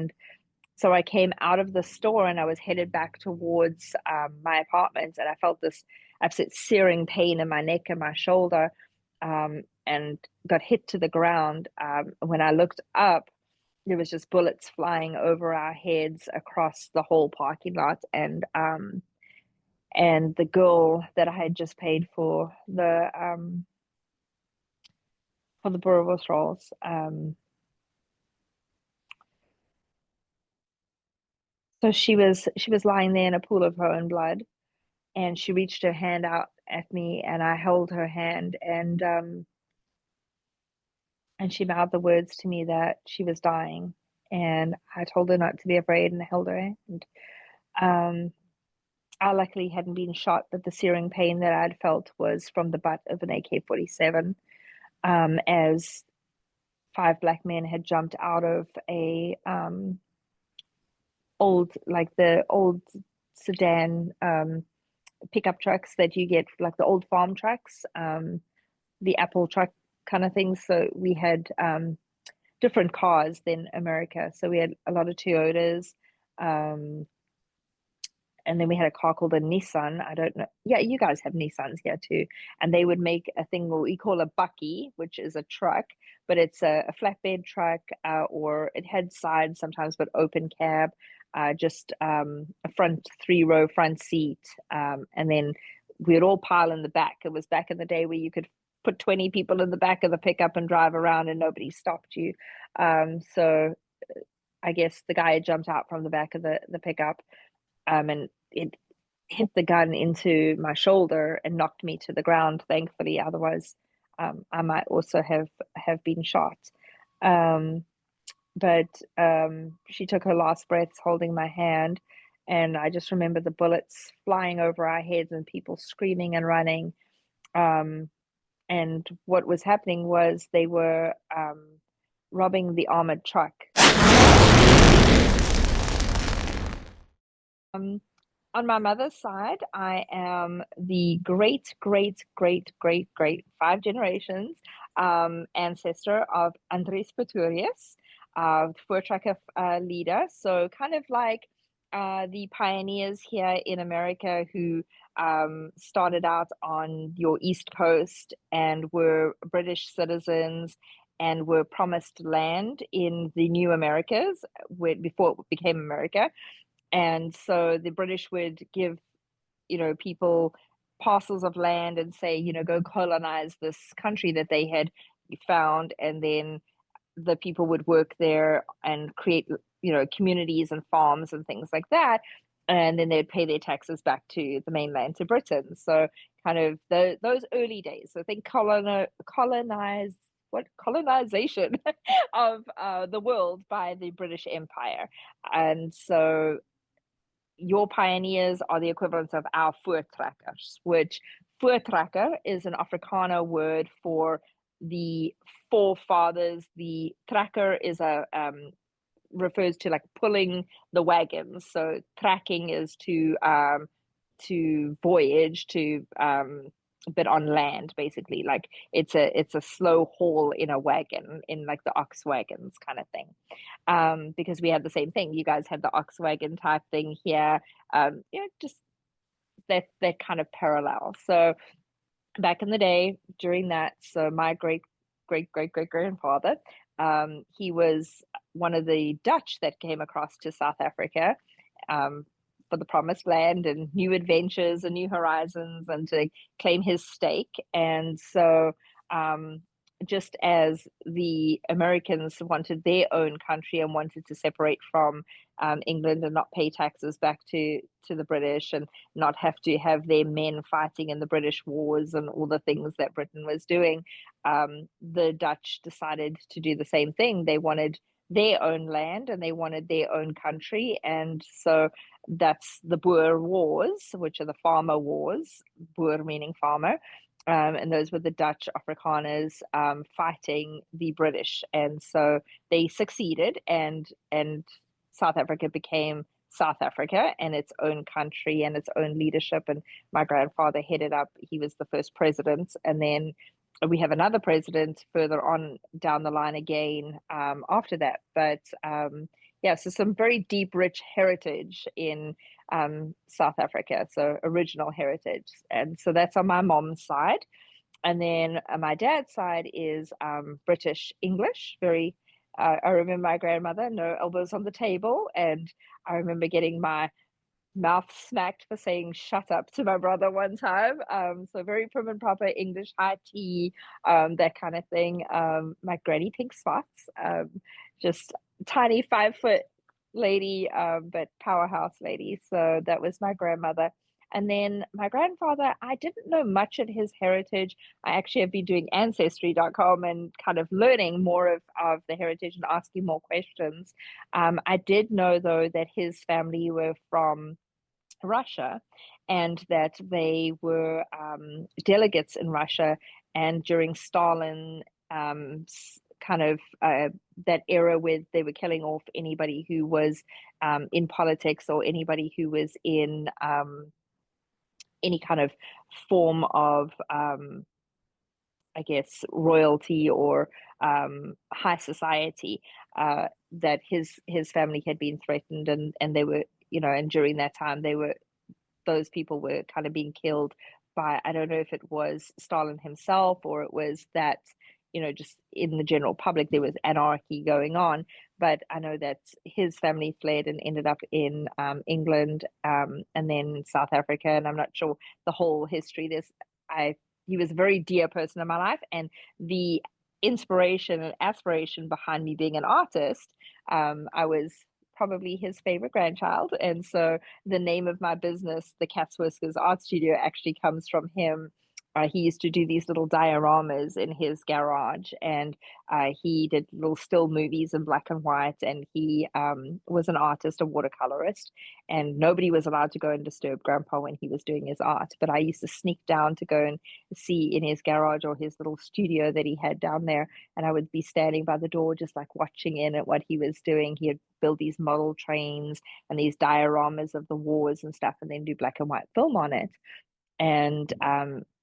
And so I came out of the store and I was headed back towards my apartment, and I felt this absolute searing pain in my neck and my shoulder, and got hit to the ground. When I looked up, there was just bullets flying over our heads across the whole parking lot, and the girl that I had just paid for the Boerewors rolls. So she was lying there in a pool of her own blood, and she reached her hand out at me, and I held her hand, and she mouthed the words to me that she was dying, and I told her not to be afraid and held her hand. Um, I luckily hadn't been shot, but the searing pain that I'd felt was from the butt of an AK-47, as five black men had jumped out of a the old sedan pickup trucks that you get, like the old farm trucks, the Apple truck kind of things. So we had different cars than America. So we had a lot of Toyotas, um, and then we had a car called a Nissan. I don't know. Yeah, you guys have Nissans here too. And they would make a thing what we call a bucky, which is a truck, but it's a flatbed truck, or it had sides sometimes, but open cab, just a front three-row front seat. And then we would all pile in the back. It was back in the day where you could put 20 people in the back of the pickup and drive around and nobody stopped you. So I guess the guy had jumped out from the back of the pickup, and it hit the gun into my shoulder and knocked me to the ground, thankfully. Otherwise, I might also have been shot. Um, but she took her last breaths holding my hand, and I just remember the bullets flying over our heads and people screaming and running. Um, and what was happening was they were robbing the armored truck. Um, on my mother's side, I am the great, great, great, great, great, five generations ancestor of Andres Pretorius, the fur tracker leader. So kind of like the pioneers here in America who started out on your East Coast and were British citizens and were promised land in the new Americas before it became America. And so the British would give, people parcels of land and say, go colonize this country that they had found. And then the people would work there and create, communities and farms and things like that. And then they'd pay their taxes back to the mainland, to Britain. So kind of those early days. So I think colonization of the world by the British Empire. And so your pioneers are the equivalent of our voortrekkers, which voortrekker is an Afrikaner word for the forefathers. The tracker is refers to like pulling the wagons. So tracking is to voyage to but on land, basically. Like it's a slow haul in a wagon, in like the ox wagons kind of thing. Because we had the same thing. You guys had the ox wagon type thing here. Just that kind of parallel. So back in the day, during that, so my great great great great grandfather, he was one of the Dutch that came across to South Africa, for the promised land and new adventures and new horizons, and to claim his stake. And so just as the Americans wanted their own country and wanted to separate from England and not pay taxes back to the British, and not have to have their men fighting in the British wars and all the things that Britain was doing, the Dutch decided to do the same thing. They wanted their own land and they wanted their own country. And so that's the Boer Wars, which are the farmer wars, Boer meaning farmer. And those were the Dutch Afrikaners fighting the British. And so they succeeded, and South Africa became South Africa and its own country and its own leadership. And my grandfather headed up, he was the first president. And then we have another president further on down the line again after that. But Yeah, so some very deep, rich heritage in South Africa, so original heritage. And so that's on my mom's side. And then my dad's side is British English, very. I remember my grandmother, no elbows on the table, and I remember getting my mouth smacked for saying shut up to my brother one time. So very prim and proper English, high tea, that kind of thing. My granny pink spots, just tiny 5 foot lady, but powerhouse lady. So that was my grandmother. And then my grandfather, I didn't know much of his heritage. I actually have been doing ancestry.com and kind of learning more of the heritage and asking more questions. I did know, though, that his family were from Russia, and that they were delegates in Russia. And during Stalin, kind of that era where they were killing off anybody who was in politics or anybody who was in any kind of form of, I guess, royalty or high society. That his family had been threatened, and they were, and during that time they were those people were kind of being killed by, I don't know if it was Stalin himself or it was that, just in the general public, there was anarchy going on. But I know that his family fled and ended up in England, and then South Africa. And I'm not sure the whole history. He was a very dear person in my life. And the inspiration and aspiration behind me being an artist, I was probably his favorite grandchild. And so the name of my business, the Cat's Whiskers Art Studio, actually comes from him. He used to do these little dioramas in his garage, and he did little still movies in black and white. And he was an artist, a watercolorist, and nobody was allowed to go and disturb Grandpa when he was doing his art. But I used to sneak down to go and see in his garage or his little studio that he had down there, and I would be standing by the door, just like watching in at what he was doing. He had built these model trains and these dioramas of the wars and stuff, and then do black and white film on it. And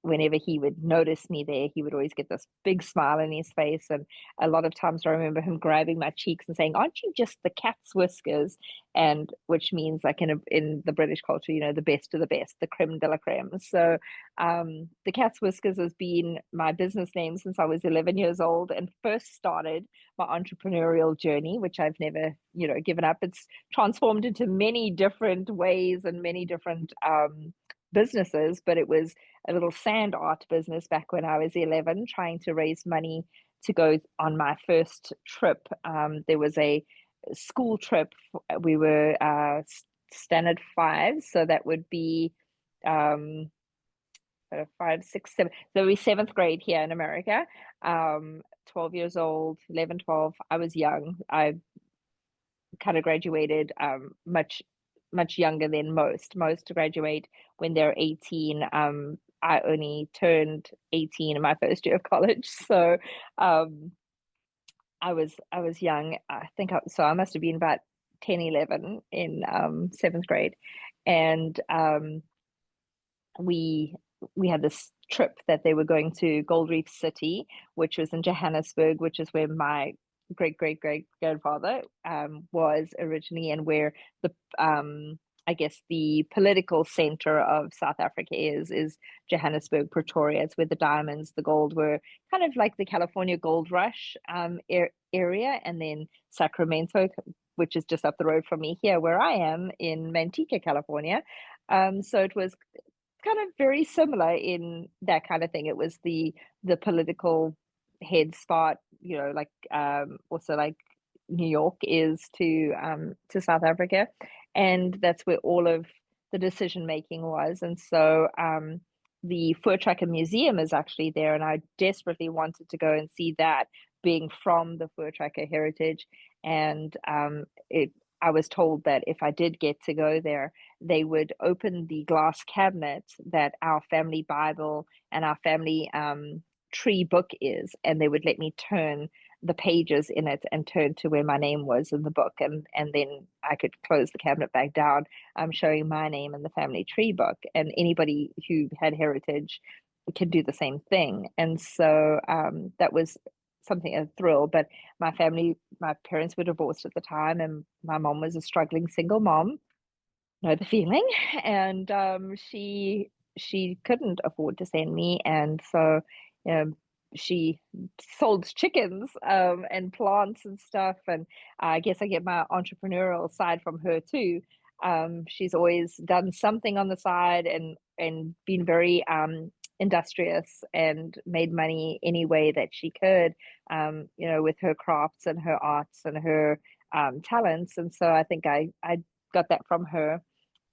whenever he would notice me there, he would always get this big smile in his face. And a lot of times I remember him grabbing my cheeks and saying, "Aren't you just the cat's whiskers?" And which means, like, in the British culture, the best of the best, the creme de la creme. So the cat's whiskers has been my business name since I was 11 years old and first started my entrepreneurial journey, which I've never, given up. It's transformed into many different ways and many different businesses, but it was a little sand art business back when I was 11, trying to raise money to go on my first trip. There was a school trip. We were standard five, so that would be um, 5, 6, 7. So we seventh grade here in America. 12 years old, 11, 12. I was young. I kind of graduated much younger than most. Most graduate when they're 18. I only turned 18 in my first year of college, so I was young. I think so. I must have been about 10, 11 in seventh grade, and we we had this trip that they were going to Gold Reef City, which was in Johannesburg, which is where my great grandfather was originally, and where the I guess the political center of South Africa is Johannesburg, Pretoria. It's where the diamonds, the gold were kind of like the California gold rush area, and then Sacramento, which is just up the road from me here, where I am in Manteca, California. So it was kind of very similar in that kind of thing. It was the political head spot, like also like New York is to South Africa, and that's where all of the decision making was. And so the Fur Tracker Museum is actually there, and I desperately wanted to go and see that, being from the Fur Tracker heritage. And I was told that if I did get to go there, they would open the glass cabinet that our family Bible and our family tree book is, and they would let me turn the pages in it and turn to where my name was in the book, and then I could close the cabinet back down, showing my name in the family tree book. And anybody who had heritage can do the same thing. And so that was something, a thrill. But my parents were divorced at the time, and my mom was a struggling single mom. Know the feeling, and she couldn't afford to send me, and so um, she sold chickens and plants and stuff, and I guess I get my entrepreneurial side from her too. She's always done something on the side and been very industrious and made money any way that she could, with her crafts and her arts and her talents, and so I think I got that from her.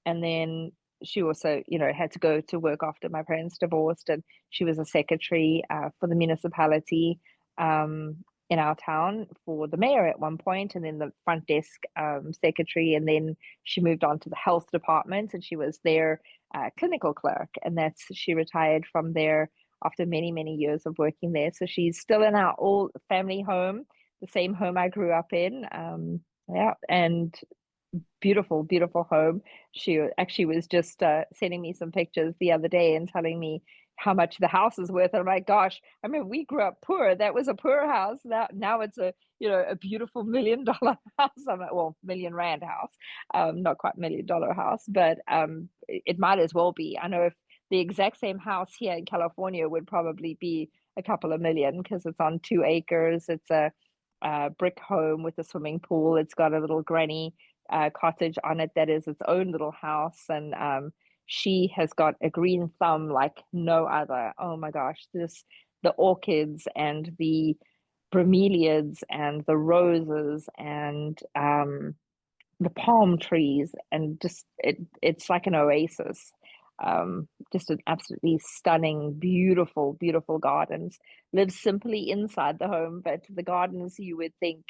And then she also, had to go to work after my parents divorced, and she was a secretary for the municipality in our town for the mayor at one point, and then the front desk secretary, and then she moved on to the health department, and she was their clinical clerk, and she retired from there after many many years of working there. So she's still in our old family home, the same home I grew up in. Yeah, and beautiful, beautiful home. She actually was just sending me some pictures the other day and telling me how much the house is worth. And I'm like, gosh, I mean, we grew up poor. That was a poor house. Now it's a beautiful $1 million house. I'm like, well, million rand house, not quite $1 million house, but it might as well be. I know if the exact same house here in California would probably be a couple of million because it's on 2 acres. It's a brick home with a swimming pool. It's got a little granny cottage on it that is its own little house, and she has got a green thumb like no other. Oh my gosh, the orchids and the bromeliads and the roses and the palm trees, and just it's like an oasis. Just an absolutely stunning, beautiful, beautiful gardens. Lives simply inside the home, but the gardens you would think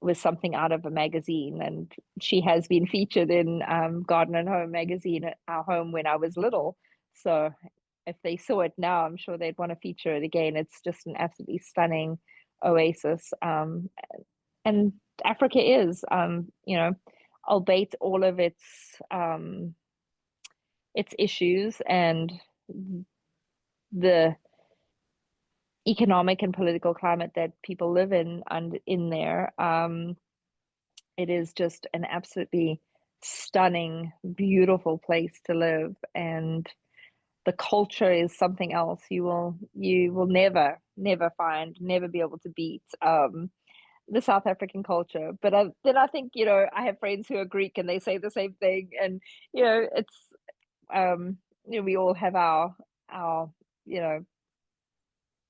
was something out of a magazine. And she has been featured in Garden and Home magazine at our home when I was little. So if they saw it now, I'm sure they'd want to feature it again. It's just an absolutely stunning oasis. And Africa is, albeit all of its issues and the economic and political climate that people live in and in there. It is just an absolutely stunning, beautiful place to live, and the culture is something else. You will never find, never be able to beat the South African culture. But then I think I have friends who are Greek and they say the same thing, and it's we all have our you know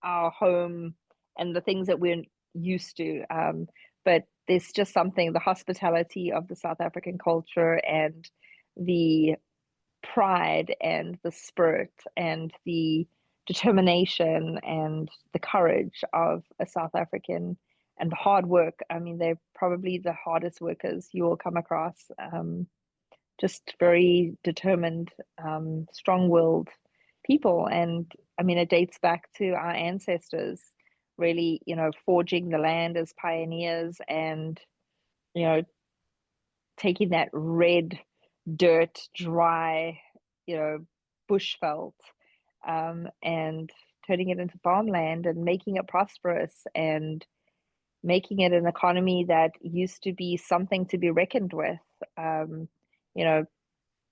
our home and the things that we're used to. But there's just something, the hospitality of the South African culture and the pride and the spirit and the determination and the courage of a South African, and the hard work. I mean, they're probably the hardest workers you will come across. Just very determined, strong-willed people. And I mean, it dates back to our ancestors really, forging the land as pioneers and, you know, taking that red dirt, dry, bush felt, and turning it into farmland and making it prosperous and making it an economy that used to be something to be reckoned with. Um, you know,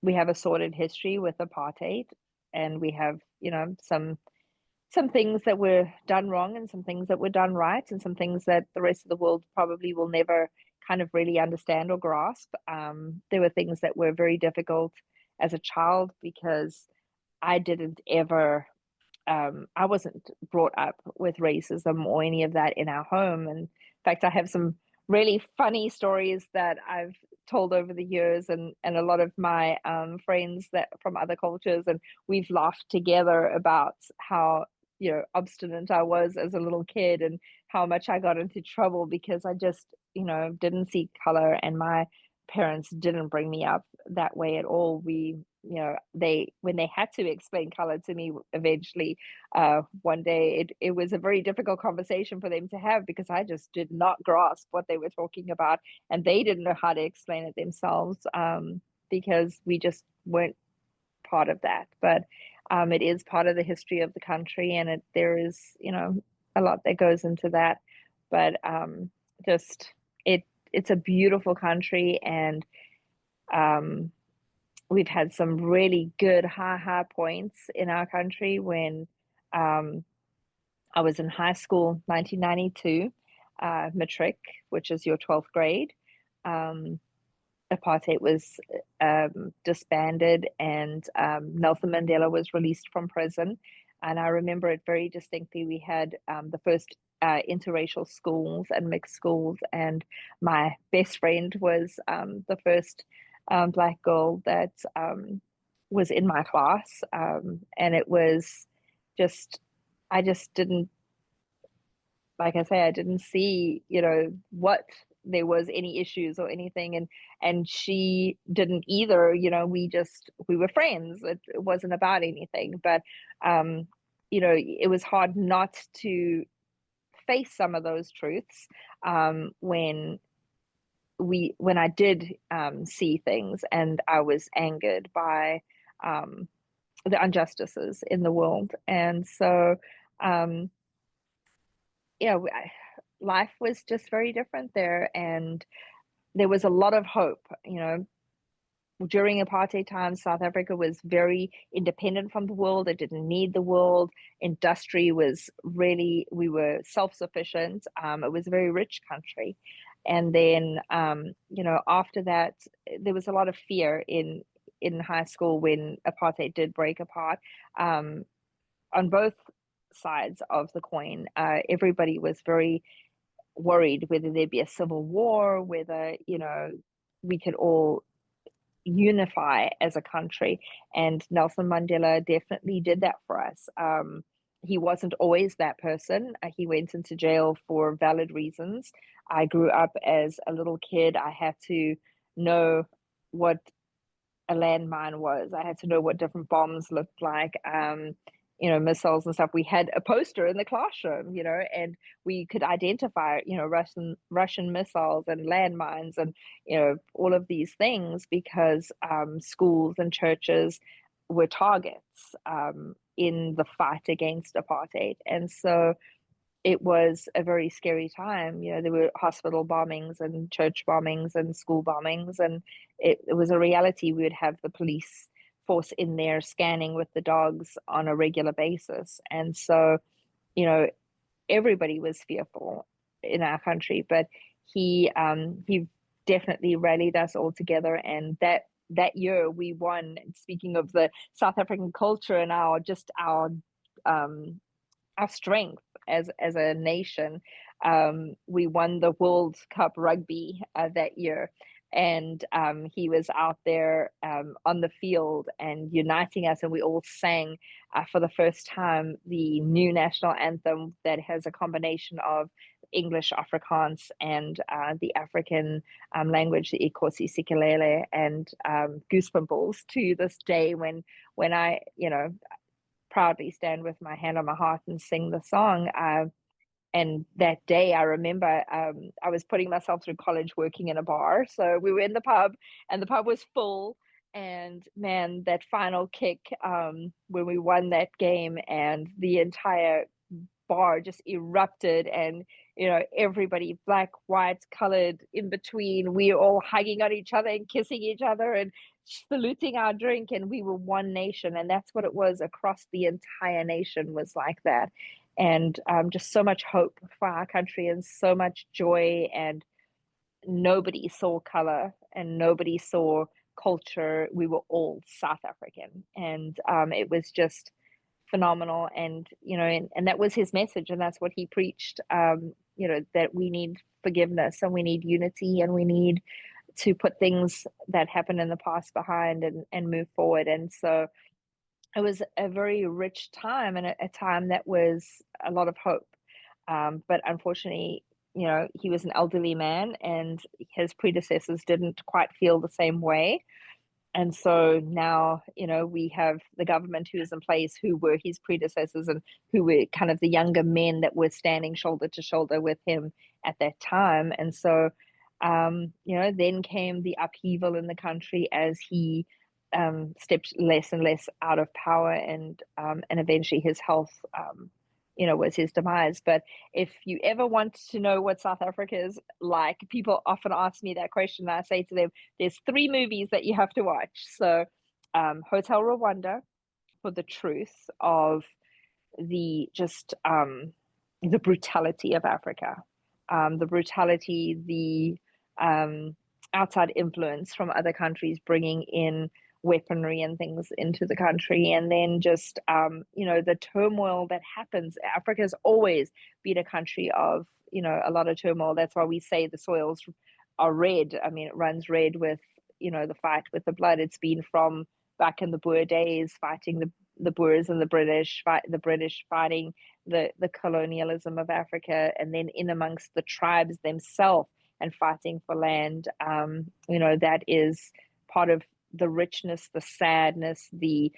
we have a sordid history with apartheid, and we have, some things that were done wrong and some things that were done right, and some things that the rest of the world probably will never kind of really understand or grasp. There were things that were very difficult as a child because I didn't ever, I wasn't brought up with racism or any of that in our home. And in fact, I have some really funny stories that I've told over the years, and a lot of my friends that from other cultures, and we've laughed together about how obstinate I was as a little kid and how much I got into trouble because I just didn't see color, and my parents didn't bring me up that way at all. They when they had to explain color to me eventually, one day, it was a very difficult conversation for them to have because I just did not grasp what they were talking about, and they didn't know how to explain it themselves, because we just weren't part of that. But it is part of the history of the country, and there is a lot that goes into that, but just it it's a beautiful country, and um, we've had some really good high points in our country when um, I was in high school, 1992, matric, which is your 12th grade. Um, Apartheid was disbanded, and Nelson Mandela was released from prison. And I remember it very distinctly. We had the first interracial schools and mixed schools, and my best friend was the first Black girl that was in my class. And it was just, I just didn't, like I say, I didn't see, what there was any issues or anything, and she didn't either. We were friends. It wasn't about anything, but it was hard not to face some of those truths when I did see things, and I was angered by um, the injustices in the world, and so. Um, yeah, life was just very different there, and there was a lot of hope. During apartheid times, South Africa was very independent from the world. It didn't need the world. Industry was really, we were self-sufficient. It was a very rich country. And then, after that, there was a lot of fear in high school when apartheid did break apart. Um, on both sides of the coin, everybody was very worried whether there'd be a civil war, whether, we could all unify as a country. And Nelson Mandela definitely did that for us. He wasn't always that person. He went into jail for valid reasons. I grew up as a little kid. I had to know what a landmine was. I had to know what different bombs looked like, missiles and stuff. We had a poster in the classroom, and we could identify, Russian missiles and landmines and, all of these things because schools and churches were targets in the fight against apartheid. And so it was a very scary time. There were hospital bombings and church bombings and school bombings, and it was a reality. We would have the police force in there scanning with the dogs on a regular basis. And so, you know, everybody was fearful in our country, but he definitely rallied us all together, and that year we won. Speaking of the South African culture and our strength as a nation. We won the World Cup rugby that year, and he was out there on the field and uniting us, and we all sang for the first time the new national anthem that has a combination of English, Afrikaans, and the African language, the Ikosi Sikelele, and goosebumps to this day when I proudly stand with my hand on my heart and sing the song. And that day, I remember I was putting myself through college working in a bar. So we were in the pub, and the pub was full. And man, that final kick when we won that game, and the entire bar just erupted, and everybody, black, white, colored, in between, we were all hugging on each other and kissing each other and saluting our drink, and we were one nation. And that's what it was across the entire nation, was like that. And just so much hope for our country, and so much joy, and nobody saw color and nobody saw culture. We were all South African, and it was just phenomenal. And and that was his message, and that's what he preached. That we need forgiveness, and we need unity, and we need to put things that happened in the past behind, and move forward. And so it was a very rich time, and a time that was a lot of hope. But unfortunately, he was an elderly man, and his predecessors didn't quite feel the same way. And so now, we have the government who is in place, who were his predecessors, and who were kind of the younger men that were standing shoulder to shoulder with him at that time. And so, then came the upheaval in the country as he stepped less and less out of power, and eventually his health was his demise. But if you ever want to know what South Africa is like, people often ask me that question. And I say to them, there's three movies that you have to watch. So, Hotel Rwanda, for the truth of the just the brutality of Africa, the brutality, the outside influence from other countries bringing in weaponry and things into the country, and then just the turmoil that happens. Africa's always been a country of a lot of turmoil. That's why we say the soils are red. I mean, it runs red with the fight with the blood. It's been from back in the Boer days, fighting the Boers and the British, the British fighting the colonialism of Africa, and then in amongst the tribes themselves and fighting for land. That is part of the richness, the sadness, the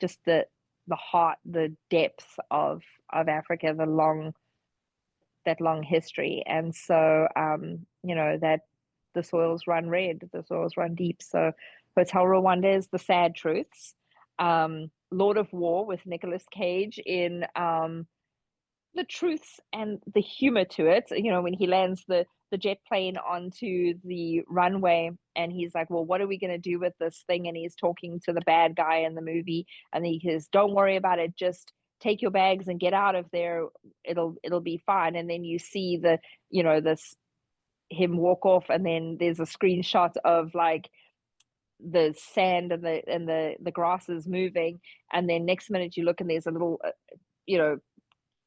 just the heart, the depth of Africa, that long history. And so that the soils run red, the soils run deep. So Hotel Rwanda is the sad truths. Lord of War with Nicolas Cage in the truths and the humor to it. When he lands the jet plane onto the runway and he's like, well, what are we going to do with this thing? And he's talking to the bad guy in the movie, and he says, don't worry about it, just take your bags and get out of there, it'll be fine. And then you see this him walk off, and then there's a screenshot of like the sand and the grass is moving, and then next minute you look and there's a little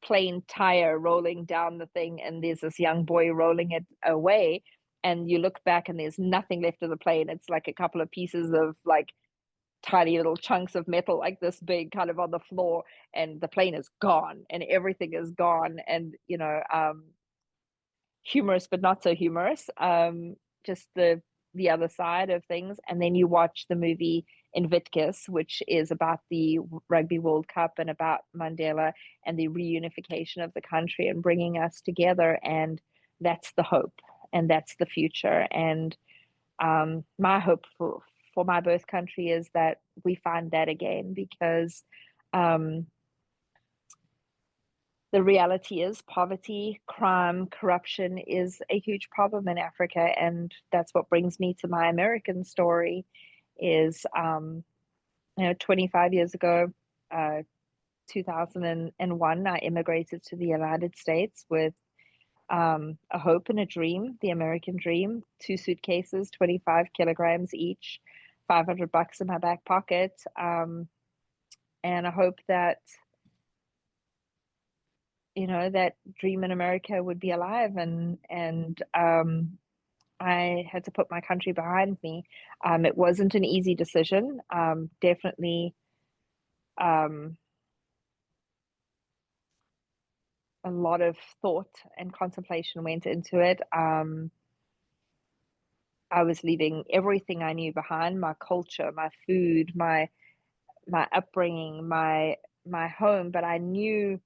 plain tire rolling down the thing, and there's this young boy rolling it away, and you look back and there's nothing left of the plane. It's like a couple of pieces of like tiny little chunks of metal like this big kind of on the floor, and the plane is gone and everything is gone. And humorous but not so humorous, just the other side of things. And then you watch the movie Invictus, which is about the Rugby World Cup and about Mandela and the reunification of the country and bringing us together. And that's the hope, and that's the future. And my hope for my birth country is that we find that again, because the reality is poverty, crime, corruption is a huge problem in Africa. And that's what brings me to my American story is, 25 years ago, 2001, I immigrated to the United States with a hope and a dream, the American dream, 2 suitcases, 25 kilograms each, $500 in my back pocket, and a hope that that dream in America would be alive. And I had to put my country behind me. It wasn't an easy decision. Definitely a lot of thought and contemplation went into it. I was leaving everything I knew behind: my culture, my food, my upbringing, my home. But I knew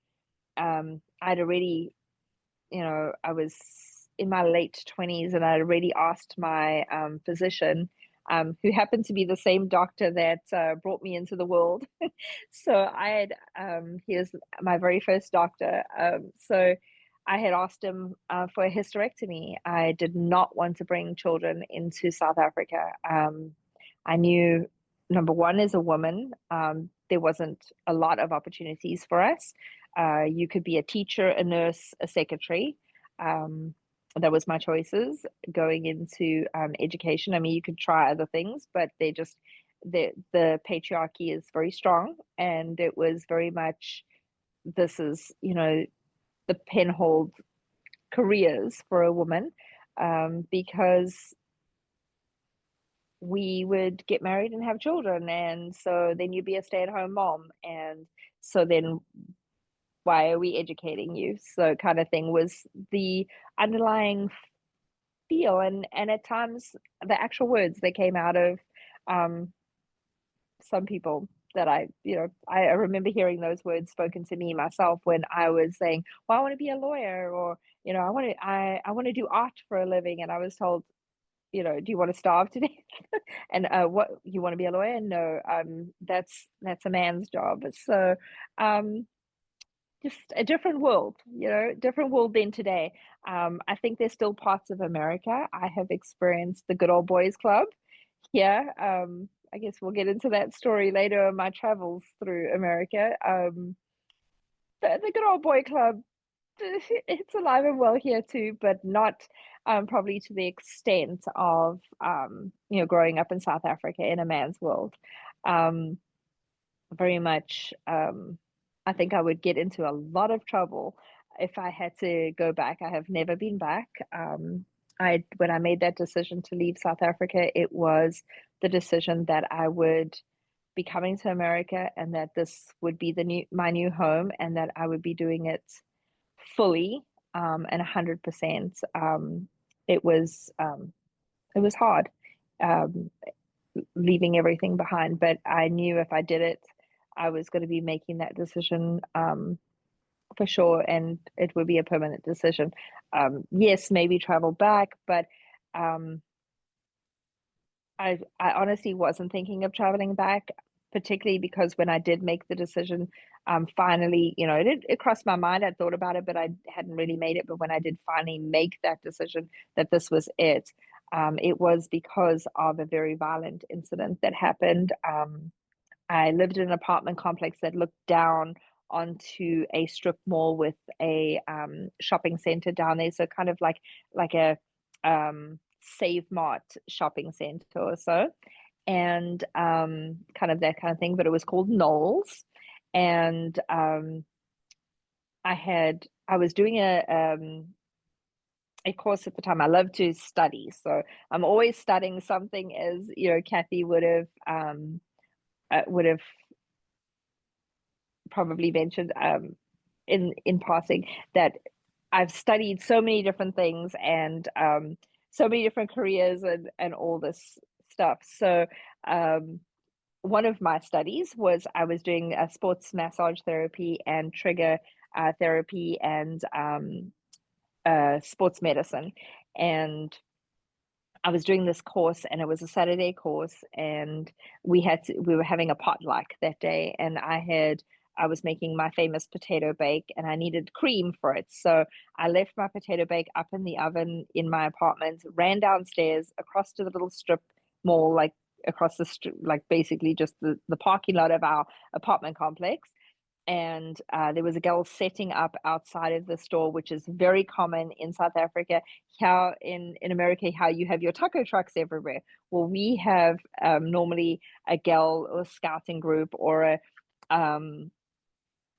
I'd already, I was in my late 20s, and I'd already asked my physician, who happened to be the same doctor that brought me into the world. So he was my very first doctor. So I had asked him for a hysterectomy. I did not want to bring children into South Africa. I knew, number one, as a woman, there wasn't a lot of opportunities for us. You could be a teacher, a nurse, a secretary. That was my choices going into education. I mean, you could try other things, but the patriarchy is very strong, and it was very much, this is the penhold careers for a woman, because we would get married and have children, and so then you'd be a stay-at-home mom, and so then why are we educating you? So kind of thing was the underlying feel, and at times the actual words that came out of some people that I remember hearing those words spoken to me myself when I was saying, well, I want to be a lawyer, or I want to do art for a living, and I was told, do you want to starve to death? And what, you want to be a lawyer? No, that's a man's job. So just a different world, different world than today. I think there's still parts of America. I have experienced the good old boys club here. I guess we'll get into that story later on my travels through America. The good old boy club, it's alive and well here too, but not probably to the extent of growing up in South Africa in a man's world. Um, Very much. I think I would get into a lot of trouble if I had to go back. I have never been back. I When I made that decision to leave South Africa, it was the decision that I would be coming to America and that this would be my new home and that I would be doing it fully and 100%. It was it was hard. Um, Leaving everything behind. But I knew if I did it, I was going to be making that decision for sure, and it would be a permanent decision. Yes, maybe travel back, but um, I honestly wasn't thinking of traveling back, particularly because when I did make the decision, finally, it crossed my mind. I thought about it, but I hadn't really made it. But when I did finally make that decision that this was it was because of a very violent incident that happened. I lived in an apartment complex that looked down onto a strip mall with a shopping center down there. So kind of like a Save Mart shopping center or so, and kind of that kind of thing. But it was called Knowles, and I was doing a course at the time. I love to study, so I'm always studying something. As Kathy would have probably mentioned in passing that I've studied so many different things and so many different careers and all this stuff. So one of my studies was I was doing sports massage therapy and trigger therapy and sports medicine. And I was doing this course and it was a Saturday course and we were having a potluck that day and I was making my famous potato bake and I needed cream for it. So I left my potato bake up in the oven in my apartment, ran downstairs across to the little strip mall, like across the street, like basically just the parking lot of our apartment complex. And there was a girl setting up outside of the store, which is very common in South Africa. How in America, how you have your taco trucks everywhere. Well, we have normally a girl or scouting group or um,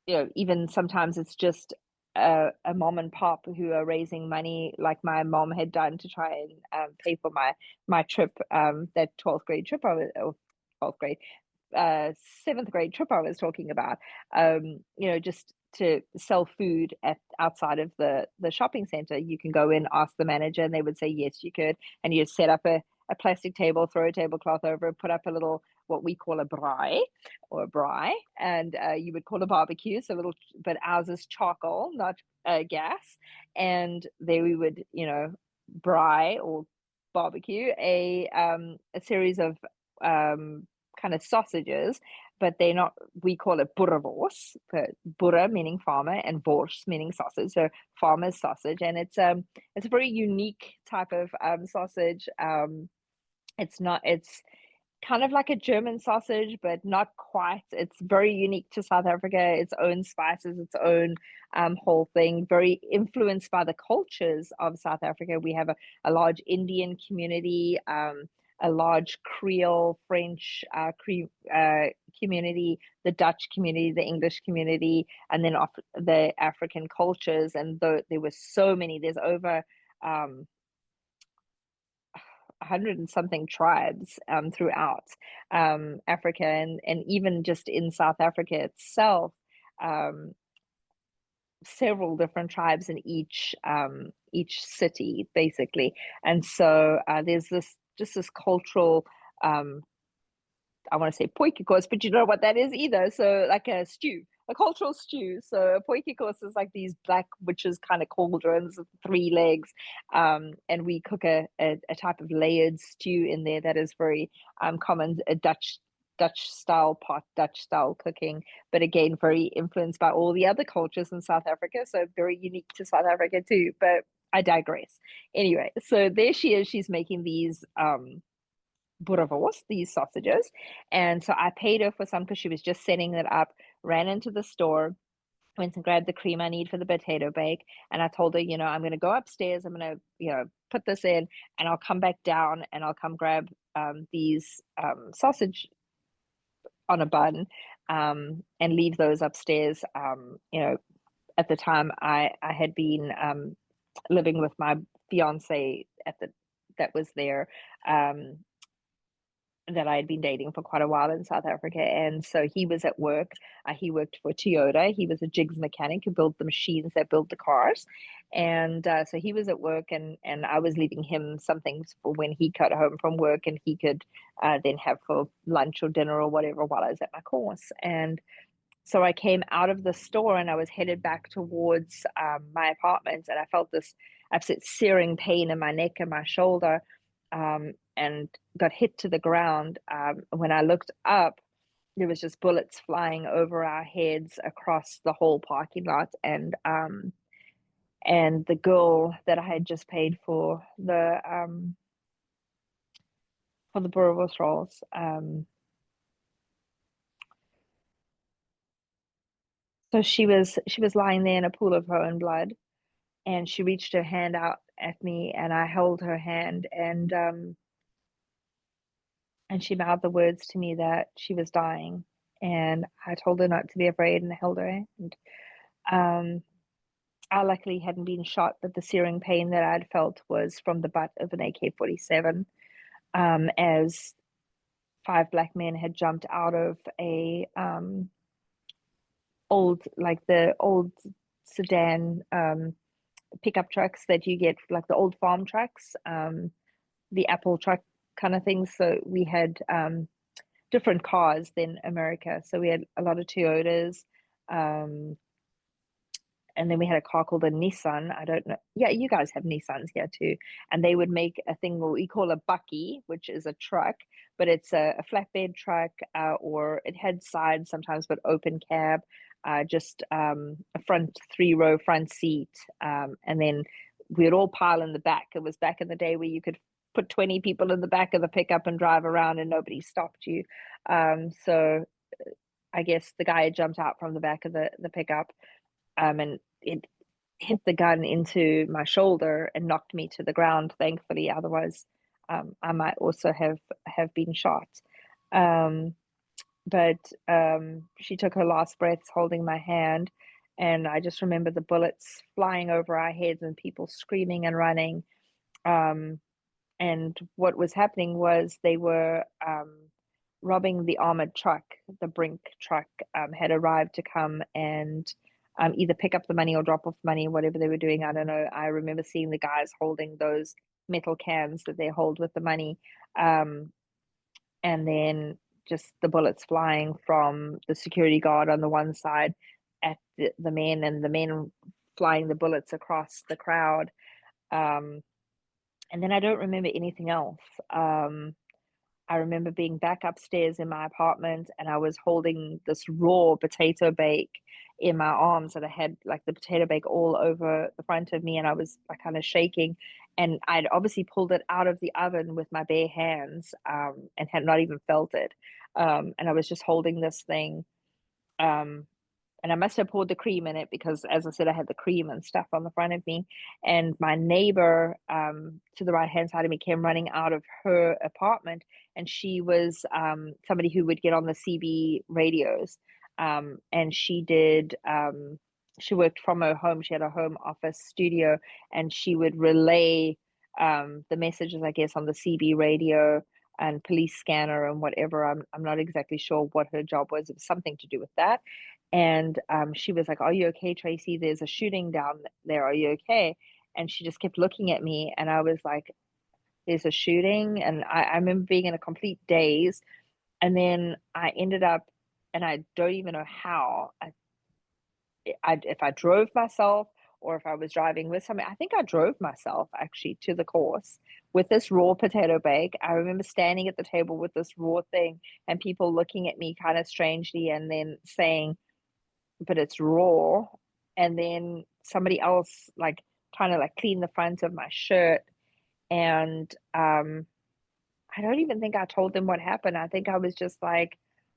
even sometimes it's just a mom and pop who are raising money, like my mom had done to try and pay for my trip, that 12th grade trip I was, or 12th grade uh, seventh grade trip I was talking about, just to sell food at outside of the shopping center. You can go in, ask the manager, and they would say yes, you could, and you set up a plastic table, throw a tablecloth over it, put up a little what we call a braai or a braai, and you would call a barbecue. So little, but ours is charcoal, not gas, and there we would braai or barbecue a series of kind of sausages, but they're not. We call it boerewors, but boere meaning farmer and wors meaning sausage. So farmer's sausage, and it's a very unique type of sausage. It's kind of like a German sausage, but not quite. It's very unique to South Africa, its own spices, its own whole thing, very influenced by the cultures of South Africa. We have a large Indian community, a large Creole, French community, the Dutch community, the English community, and then the African cultures. And there were so many, there's over 100 and something tribes throughout Africa, and even just in South Africa itself, um, several different tribes in each city, basically. And so there's this cultural. I want to say potjiekos, but you know what that is either. So like a stew, a cultural stew. So potjiekos is like these black witches kind of cauldrons with 3 legs, and we cook a type of layered stew in there that is very common, a Dutch Dutch style pot, Dutch style cooking, but again, very influenced by all the other cultures in South Africa. So very unique to South Africa too. But I digress. Anyway, so there she is. She's making these boerewors, these sausages. And so I paid her for some because she was just setting it up, ran into the store, went and grabbed the cream I need for the potato bake. And I told her, I'm going to go upstairs. I'm going to, put this in and I'll come back down and I'll come grab these sausage on a bun and leave those upstairs. At the time I had been living with my fiance that was there. That I had been dating for quite a while in South Africa. And so he was at work. He worked for Toyota. He was a jigs mechanic who built the machines that built the cars. And so he was at work, and I was leaving him some things for when he got home from work and he could then have for lunch or dinner or whatever while I was at my course. And so I came out of the store and I was headed back towards my apartment, and I felt this absolute searing pain in my neck and my shoulder, and got hit to the ground. When I looked up, there was just bullets flying over our heads across the whole parking lot, and the girl that I had just paid for the boerewors rolls. So she was lying there in a pool of her own blood, and she reached her hand out at me, and I held her hand, and she mouthed the words to me that she was dying, and I told her not to be afraid and held her hand. Um, I luckily hadn't been shot, but the searing pain that I'd felt was from the butt of an AK-47, as five black men had jumped out of a the old sedan pickup trucks that you get, like the old farm trucks, the Apple truck kind of things. So we had different cars than America. So we had a lot of Toyotas, um, and then we had a car called a Nissan. I don't know. Yeah, you guys have Nissans here too. And they would make a thing what we call a bucky, which is a truck, but it's a flatbed truck, or it had sides sometimes, but open cab, just a front three-row front seat. And then we'd all pile in the back. It was back in the day where you could put 20 people in the back of the pickup and drive around and nobody stopped you. So I guess the guy had jumped out from the back of the pickup, and it hit the gun into my shoulder and knocked me to the ground, thankfully. Otherwise, I might also have been shot. Um, but she took her last breaths holding my hand, and I just remember the bullets flying over our heads and people screaming and running. Um, and what was happening was they were robbing the armored truck. The Brink truck had arrived to come and either pick up the money or drop off money, whatever they were doing. I don't know. I remember seeing the guys holding those metal cans that they hold with the money, um, and then just the bullets flying from the security guard on the one side at the men, and the men flying the bullets across the crowd. Um, and then I don't remember anything else. I remember being back upstairs in my apartment, and I was holding this raw potato bake in my arms, and I had like the potato bake all over the front of me, and I was like kind of shaking. And I'd obviously pulled it out of the oven with my bare hands, and had not even felt it. And I was just holding this thing. Um, and I must have poured the cream in it because, as I said, I had the cream and stuff on the front of me. And my neighbor, to the right hand side of me, came running out of her apartment, and she was somebody who would get on the CB radios, and she did. She worked from her home. She had a home office studio, and she would relay the messages, I guess, on the CB radio and police scanner and whatever. I'm not exactly sure what her job was. It was something to do with that. And she was like, "Are you okay, Tracy? There's a shooting down there. Are you okay?" And she just kept looking at me, and I was like, "There's a shooting," and I remember being in a complete daze. And then I ended up, and I don't even know how, if I drove myself or if I was driving with somebody. I think I drove myself actually to the course with this raw potato bake. I remember standing at the table with this raw thing and people looking at me kind of strangely and then saying, but it's raw. And then somebody else like trying to like clean the front of my shirt. And I don't even think I told them what happened. I think I was just like,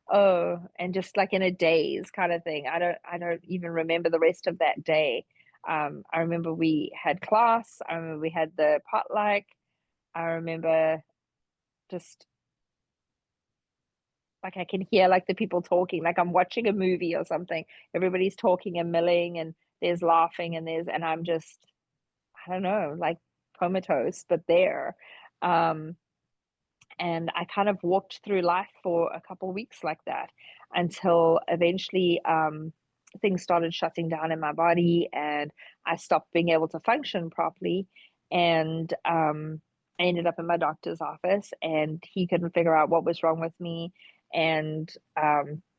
oh, and just like in a daze kind of thing. I don't even remember the rest of that day. I remember we had class. I remember we had the potluck. I remember just like I can hear like the people talking, like I'm watching a movie or something. Everybody's talking and milling and there's laughing and and I'm just, I don't know, like comatose, but there. Um, and I kind of walked through life for a couple of weeks like that until eventually things started shutting down in my body and I stopped being able to function properly. And I ended up in my doctor's office and he couldn't figure out what was wrong with me. And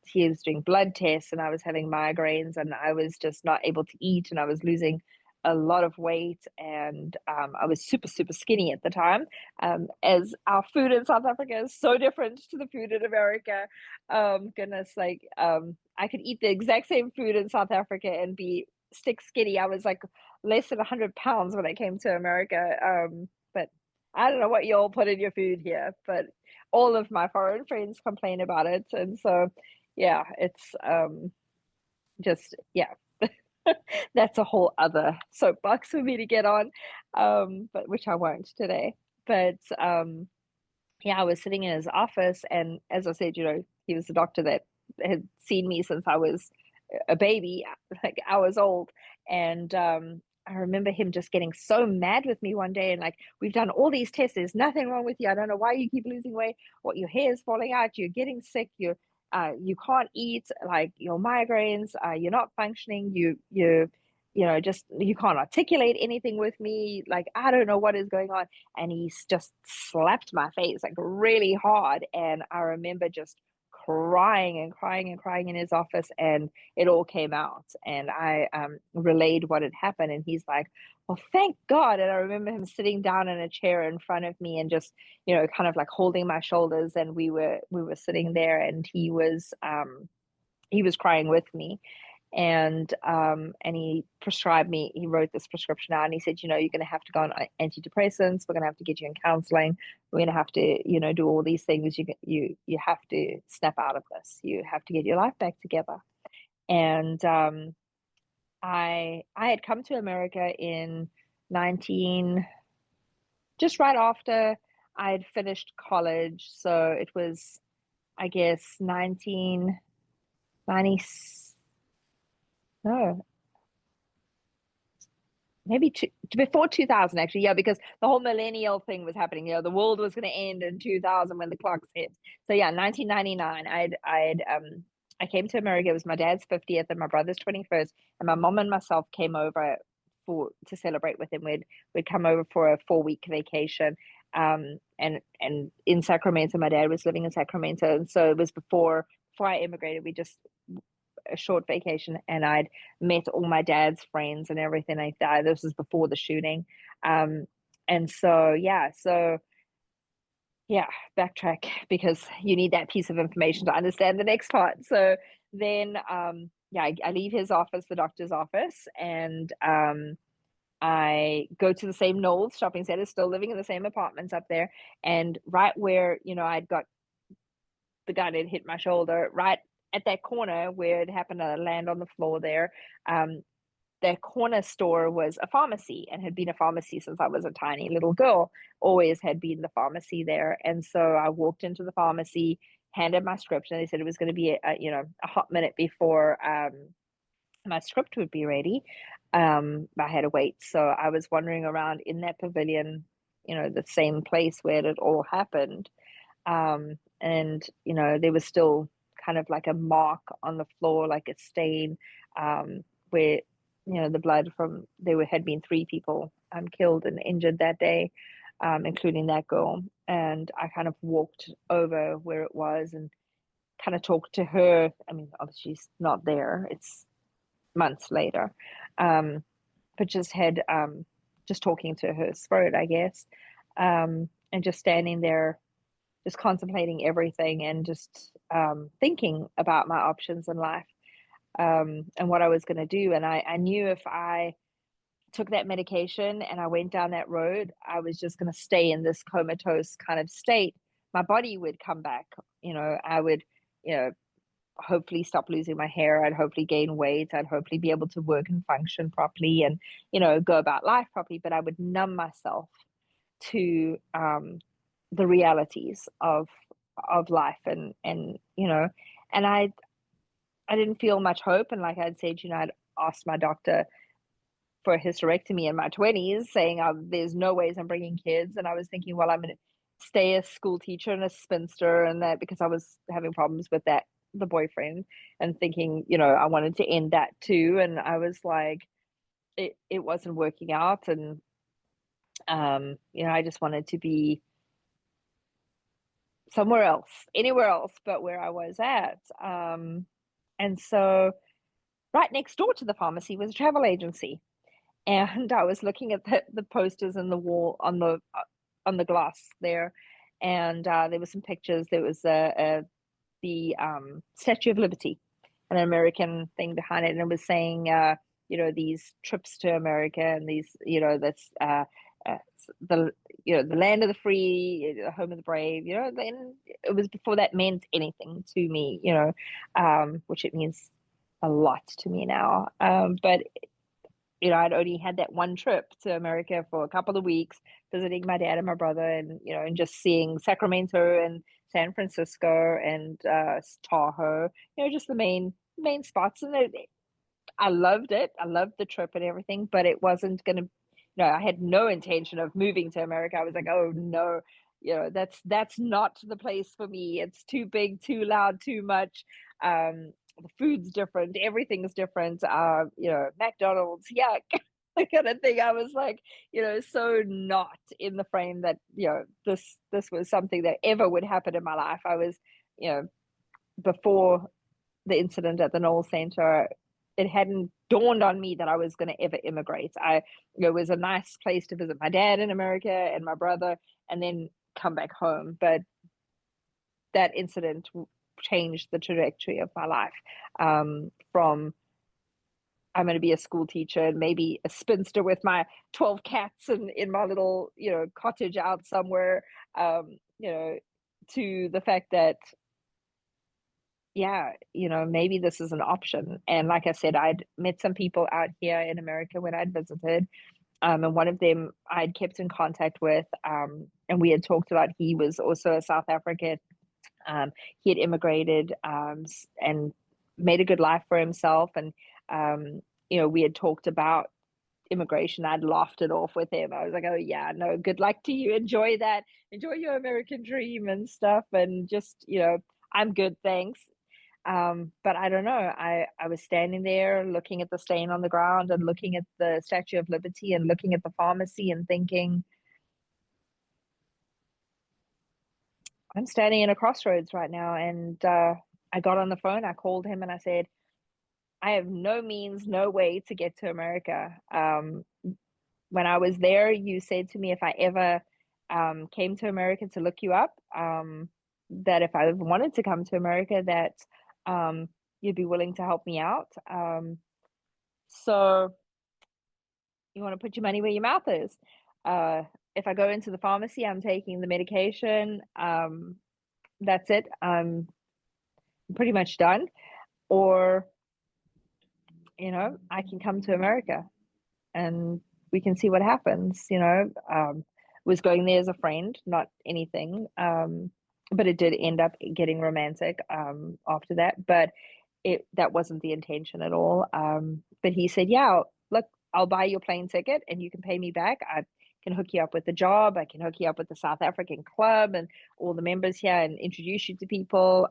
he was doing blood tests and I was having migraines and I was just not able to eat and I was losing a lot of weight and I was super, super skinny at the time, as our food in South Africa is so different to the food in America. Goodness, like I could eat the exact same food in South Africa and be stick skinny. I was like less than 100 pounds when I came to America. But I don't know what you all put in your food here, but all of my foreign friends complain about it, and so yeah, it's just yeah. That's a whole other soapbox for me to get on, but which I won't today. But yeah, I was sitting in his office, and as I said, he was the doctor that had seen me since I was a baby, like hours old. And I remember him just getting so mad with me one day, and like, we've done all these tests, there's nothing wrong with you. I don't know why you keep losing weight. What, your hair is falling out, you're getting sick, you can't eat, like your migraines, you're not functioning, just you can't articulate anything with me. Like, I don't know what is going on. And he's just slapped my face like really hard. And I remember just crying and crying and crying in his office, and it all came out. And I relayed what had happened, and he's like, "Well, thank God." And I remember him sitting down in a chair in front of me and just, kind of like holding my shoulders, and we were sitting there, and he was crying with me. And he prescribed me, he wrote this prescription out, and he said, you're going to have to go on antidepressants, we're going to have to get you in counseling, we're going to have to do all these things, you have to snap out of this, you have to get your life back together. And I had come to America in 19 just right after I had finished college, so it was, I guess, 1990. No, maybe before 2000, actually. Yeah, because the whole millennial thing was happening. The world was going to end in 2000 when the clocks hit. So yeah, 1999, I came to America. It was my dad's 50th and my brother's 21st, and my mom and myself came over to celebrate with him. We'd come over for a 4-week vacation, and in Sacramento. My dad was living in Sacramento, and so it was before I immigrated. We just a short vacation, and I'd met all my dad's friends and everything like that. This was before the shooting. Um, and so backtrack because you need that piece of information to understand the next part. So then, I leave his office, the doctor's office, and I go to the same Knowles shopping center, still living in the same apartments up there. And right where, I'd got the gun had hit my shoulder, right at that corner where it happened to land on the floor there. That corner store was a pharmacy and had been a pharmacy since I was a tiny little girl, always had been the pharmacy there. And so I walked into the pharmacy, handed my script, and they said it was going to be a hot minute before my script would be ready. I had to wait. So I was wandering around in that pavilion, the same place where it all happened. And there was still kind of like a mark on the floor, like a stain, where the blood from had been 3 people killed and injured that day, including that girl. And I kind of walked over where it was and kind of talked to her. I mean, obviously she's not there, it's months later. but just had just talking to her spirit, I guess, and just standing there, just contemplating everything, and just thinking about my options in life, and what I was going to do. And I knew if I took that medication and I went down that road, I was just going to stay in this comatose kind of state. My body would come back. I would, you know, hopefully stop losing my hair. I'd hopefully gain weight. I'd hopefully be able to work and function properly and, go about life properly. But I would numb myself to the realities of life, and I didn't feel much hope. And like I'd said, I'd asked my doctor for a hysterectomy in my 20s, saying there's no ways I'm bringing kids. And I was thinking, well, I'm going to stay a school teacher and a spinster, and that, because I was having problems with the boyfriend, and thinking, I wanted to end that too. And I was like, it wasn't working out. And, I just wanted to be somewhere else, anywhere else but where I was at. And so right next door to the pharmacy was a travel agency. And I was looking at the posters in the wall on the glass there, and there were some pictures. There was the Statue of Liberty, an American thing behind it, and it was saying, these trips to America, and these, that's uh, the the land of the free, the home of the brave. Then it was before that meant anything to me, which it means a lot to me now. But I'd only had that one trip to America for a couple of weeks, visiting my dad and my brother, and and just seeing Sacramento and San Francisco and Tahoe, just the main spots. And I loved it. I loved the trip and everything, but it wasn't going to. I had no intention of moving to America. I was like, oh no, that's not the place for me. It's too big, too loud, too much. The food's different, everything's different. McDonald's, yuck, that kind of thing. I was like, so not in the frame that this was something that ever would happen in my life. I was, before the incident at the Knoll Center, it hadn't dawned on me that I was going to ever immigrate. It was a nice place to visit my dad in America and my brother, and then come back home. But that incident changed the trajectory of my life, from I'm going to be a school teacher and maybe a spinster with my 12 cats and in my little cottage out somewhere, to the fact that, yeah, maybe this is an option. And like I said, I'd met some people out here in America when I'd visited, and one of them I'd kept in contact with, and we had talked about, he was also a South African. He had immigrated, and made a good life for himself. And, we had talked about immigration. I'd laughed it off with him. I was like, oh, yeah, no, good luck to you. Enjoy that. Enjoy your American dream and stuff. And just, I'm good, thanks. But I don't know. I was standing there looking at the stain on the ground, and looking at the Statue of Liberty, and looking at the pharmacy, and thinking, I'm standing in a crossroads right now. And I got on the phone, I called him, and I said, I have no means, no way to get to America. When I was there, you said to me, if I ever came to America to look you up, that if I wanted to come to America, that you'd be willing to help me out. So you want to put your money where your mouth is. If I go into the pharmacy, I'm taking the medication. That's it. I'm pretty much done. Or, I can come to America and we can see what happens. Was going there as a friend, not anything. But it did end up getting romantic after that. But that wasn't the intention at all. But he said, yeah, look, I'll buy your plane ticket and you can pay me back. I can hook you up with the job. I can hook you up with the South African club and all the members here, and introduce you to people.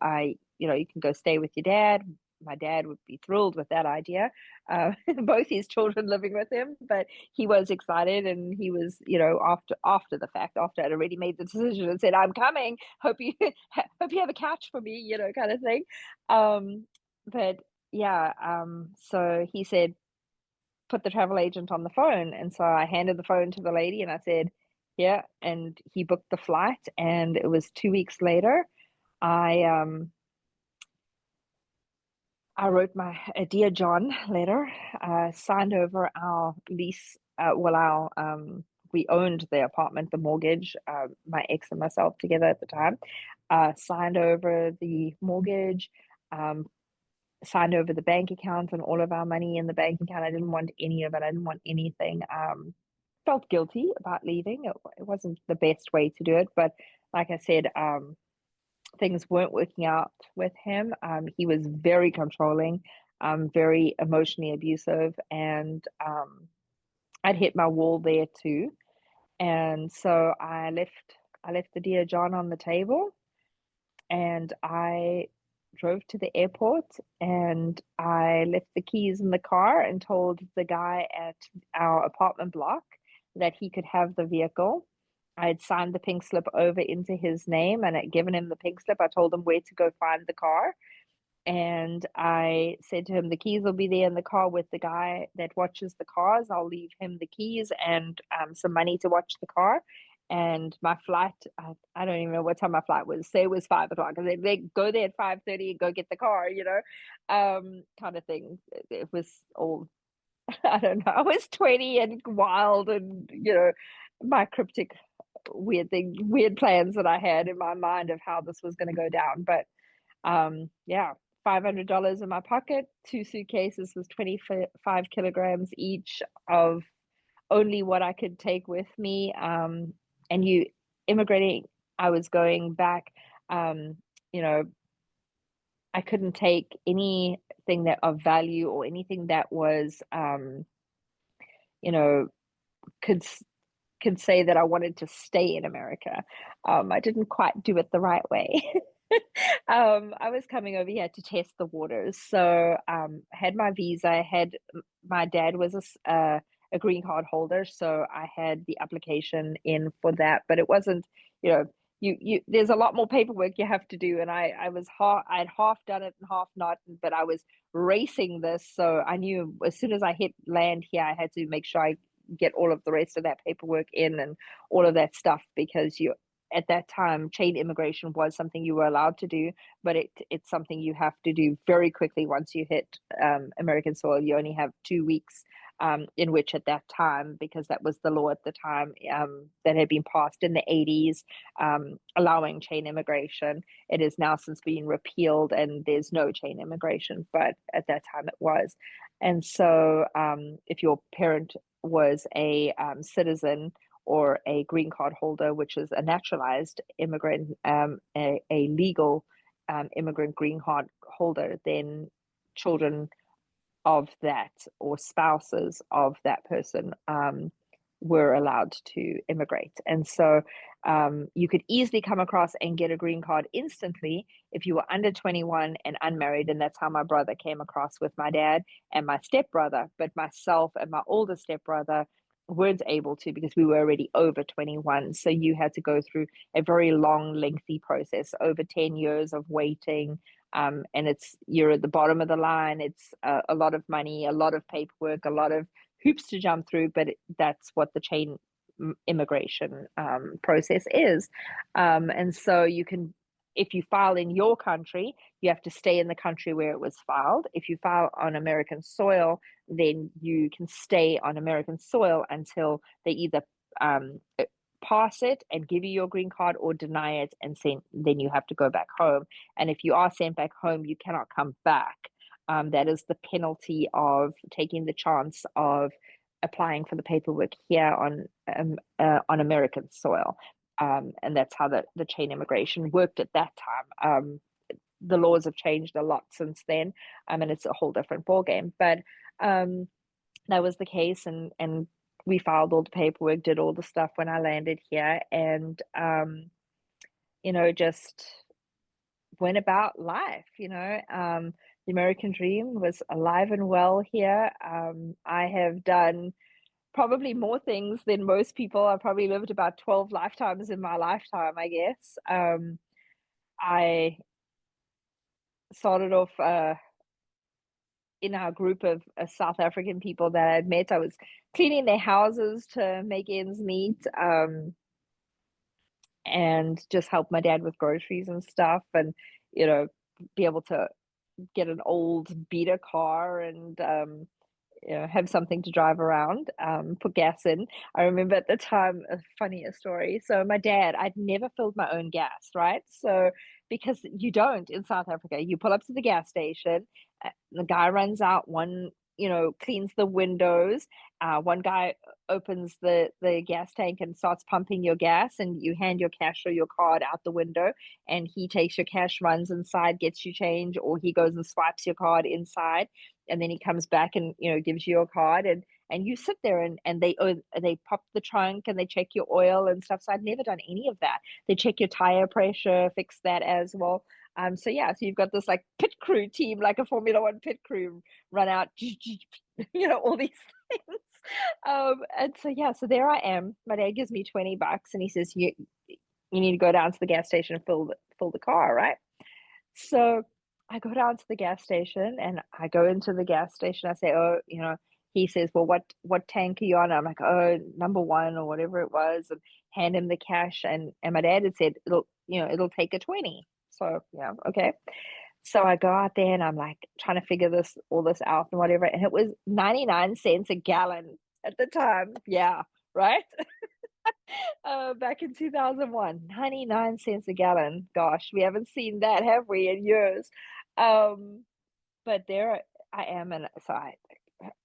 You can go stay with your dad. My dad would be thrilled with that idea. Both his children living with him, but he was excited, and he was, after the fact, after I'd already made the decision and said, I'm coming. Hope you hope you have a couch for me, kind of thing. But yeah, so he said, put the travel agent on the phone. And so I handed the phone to the lady and I said, yeah, and he booked the flight. And it was 2 weeks later. I I wrote my a Dear John letter, signed over our lease. Well, our we owned the apartment, the mortgage, my ex and myself together at the time, signed over the mortgage, um, signed over the bank account and all of our money in the bank account. I didn't want any of it. I didn't want anything. Felt guilty about leaving. It wasn't the best way to do it, but like I said, things weren't working out with him. He was very controlling, very emotionally abusive, and I'd hit my wall there too. And so I left the Dear John on the table, and I drove to the airport, and I left the keys in the car and told the guy at our apartment block that he could have the vehicle. I had signed the pink slip over into his name and had given him the pink slip. I told him where to go find the car. And I said to him, the keys will be there in the car with the guy that watches the cars. I'll leave him the keys and some money to watch the car. And my flight, I don't even know what time my flight was. Say it was 5 o'clock. And they go there at 5:30 and go get the car, kind of thing. It was all, I don't know. I was 20 and wild and, my cryptic weird plans that I had in my mind of how this was going to go down. But yeah, $500 in my pocket, two suitcases with 25 kilograms each of only what I could take with me. And you immigrating, I was going back, um, you know, I couldn't take anything that of value or anything that was, you know, could could say that I wanted to stay in America. I didn't quite do it the right way. I was coming over here to test the waters. So had my visa, had my dad was a green card holder, so I had the application in for that, but it wasn't, you know, you there's a lot more paperwork you have to do, and I'd half done it and half not, but I was racing this, so I knew as soon as I hit land here, I had to make sure I get all of the rest of that paperwork in and all of that stuff because you at that time chain immigration was something you were allowed to do, but it's something you have to do very quickly once you hit American soil. You only have 2 weeks in which at that time, because that was the law at the time that had been passed in the 80s, allowing chain immigration. It is now since been repealed and there's no chain immigration, but at that time it was. And so if your parent was a citizen or a green card holder, which is a naturalized immigrant, a legal immigrant green card holder, then children of that or spouses of that person were allowed to immigrate. And so you could easily come across and get a green card instantly if you were under 21 and unmarried. And that's how my brother came across with my dad and my stepbrother. But myself and my older stepbrother weren't able to because we were already over 21. So you had to go through a very long, lengthy process, over 10 years of waiting. And you're at the bottom of the line. It's a lot of money, a lot of paperwork, a lot of hoops to jump through, but that's what the chain immigration process is. And so if you file in your country, you have to stay in the country where it was filed. If you file on American soil, then you can stay on American soil until they either pass it and give you your green card or deny it and then you have to go back home. And if you are sent back home, you cannot come back. That is the penalty of taking the chance of applying for the paperwork here on American soil. And that's how the chain immigration worked at that time. The laws have changed a lot since then, and it's a whole different ballgame. But that was the case, and we filed all the paperwork, did all the stuff when I landed here, and just went about life. The American dream was alive and well here. I have done probably more things than most people. I probably lived about 12 lifetimes in my lifetime, I guess. I started off in our group of South African people that I'd met. I was cleaning their houses to make ends meet, and just help my dad with groceries and stuff, and you know, be able to get an old beater car and you know, have something to drive around, put gas in. I remember at the time a funnier story. So my dad, I'd never filled my own gas, right? So because you don't in South Africa, you pull up to the gas station, the guy runs out, one, you know, cleans the windows, one guy opens the gas tank and starts pumping your gas, and you hand your cash or your card out the window, and he takes your cash, runs inside, gets you change, or he goes and swipes your card inside, and then he comes back and, you know, gives you your card, and you sit there, and they pop the trunk and they check your oil and stuff. So I'd never done any of that. They check your tire pressure, fix that as well. So yeah, so you've got this like pit crew team, like a Formula One pit crew, run out, you know, all these things. And so yeah, so there I am. My dad gives me $20 and he says, you need to go down to the gas station and fill the car, right? So I go down to the gas station and I go into the gas station. I say, oh, you know, he says, well, what tank are you on? I'm like, oh, number one or whatever it was, and hand him the cash. And my dad had said, it'll take a 20. So yeah, okay. So I go out there and I'm like trying to figure all this out and whatever. And it was 99 cents a gallon at the time. Yeah, right. Back in 2001, 99 cents a gallon. Gosh, we haven't seen that, have we, in years? Um, but there I am, and so I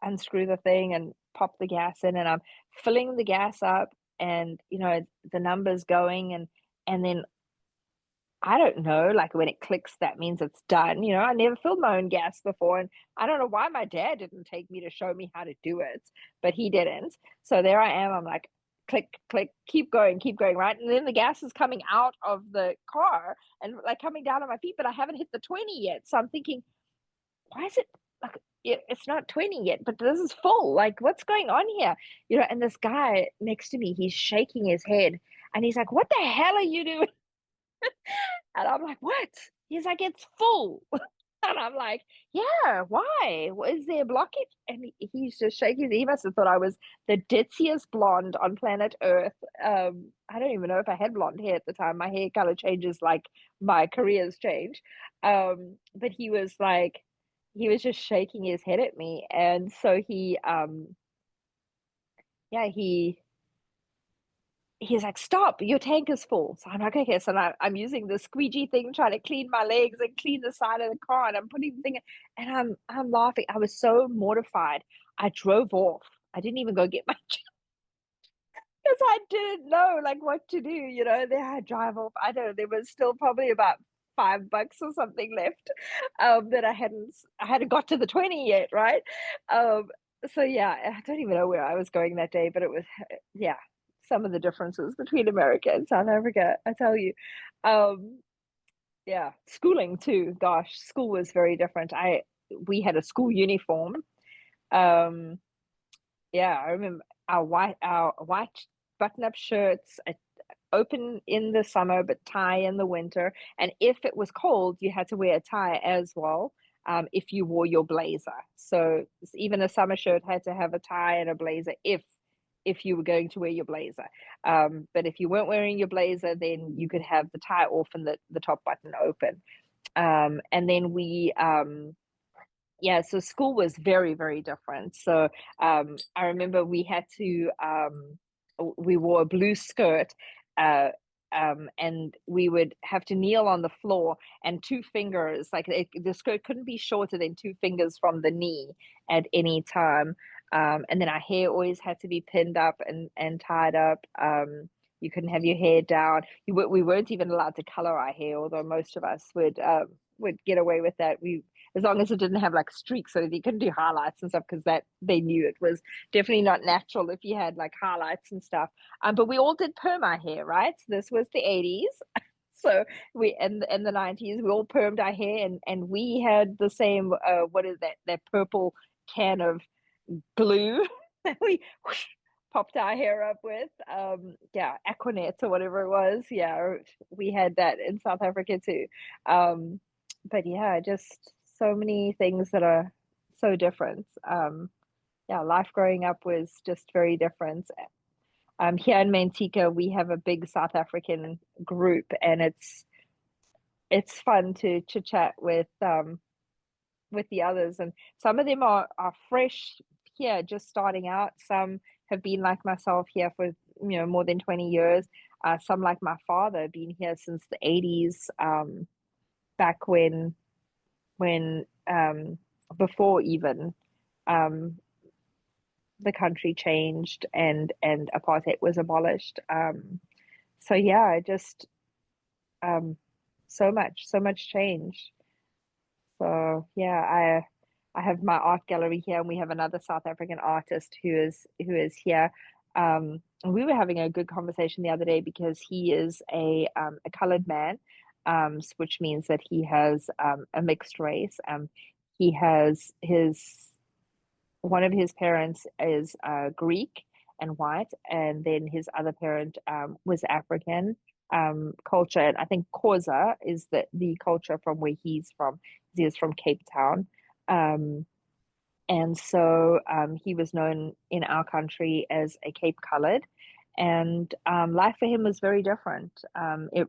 unscrew the thing and pop the gas in, and I'm filling the gas up, and you know, the numbers going, and then I don't know, like when it clicks, that means it's done. You know, I never filled my own gas before, and I don't know why my dad didn't take me to show me how to do it, but he didn't. So there I am. I'm like, click, click, keep going, right? And then the gas is coming out of the car and like coming down on my feet, but I haven't hit the 20 yet. So I'm thinking, why is it like it's not 20 yet, but this is full? Like, what's going on here? You know, and this guy next to me, he's shaking his head and he's like, what the hell are you doing? And I'm like, what? He's like, it's full. And I'm like, yeah, why? Is there a blockage? And he's just shaking. He must have thought I was the ditziest blonde on planet Earth. I don't even know if I had blonde hair at the time. My hair color changes like my careers change. But he was just shaking his head at me. And so yeah, he's like, stop, your tank is full. So I'm like, okay. So now I'm using the squeegee thing, trying to clean my legs and clean the side of the car. And I'm putting the thing in, and I'm laughing. I was so mortified. I drove off. I didn't even go get my because I didn't know like what to do. You know, there I drive off. I don't know, there was still probably about $5 or something left, that I hadn't got to the 20 yet, right? Um, so yeah, I don't even know where I was going that day, but it was, yeah, some of the differences between America and South Africa, I tell you. Um, yeah, schooling too. Gosh, school was very different. We had a school uniform. Um, yeah, I remember our white button-up shirts, open in the summer but tie in the winter. And if it was cold, you had to wear a tie as well. If you wore your blazer, so even a summer shirt had to have a tie and a blazer if you were going to wear your blazer. But if you weren't wearing your blazer, then you could have the tie off and the top button open. And then yeah, so school was very, very different. So I remember we wore a blue skirt, uh, and we would have to kneel on the floor, and two fingers, like the skirt couldn't be shorter than two fingers from the knee at any time. And then our hair always had to be pinned up and tied up. You couldn't have your hair down. We weren't even allowed to color our hair, although most of us would get away with that. As long as it didn't have like streaks, so you couldn't do highlights and stuff, because that they knew it was definitely not natural if you had like highlights and stuff. But we all did perm our hair, right? So this was the 80s. So we in the 90s we all permed our hair, and we had the same what is that purple can of glue that we whoosh, popped our hair up with. Yeah, Aquanet or whatever it was. Yeah, we had that in South Africa too. But yeah, just so many things that are so different. Yeah, life growing up was just very different. Here in Manteca, we have a big South African group, and it's fun to chit chat with the others. And some of them are fresh here, just starting out. Some have been like myself here for more than 20 years. Some like my father, been here since the 80s, back when before even um, the country changed and apartheid was abolished. So yeah, just um, so much change. So yeah, I have my art gallery here, and we have another South African artist who is here. And we were having a good conversation the other day because he is a colored man, which means that he has a mixed race. He has his one of his parents is Greek and white, and then his other parent was African culture. And I think Xhosa is the culture from where he's from. He is from Cape Town. Um, and so he was known in our country as a Cape Colored. And life for him was very different,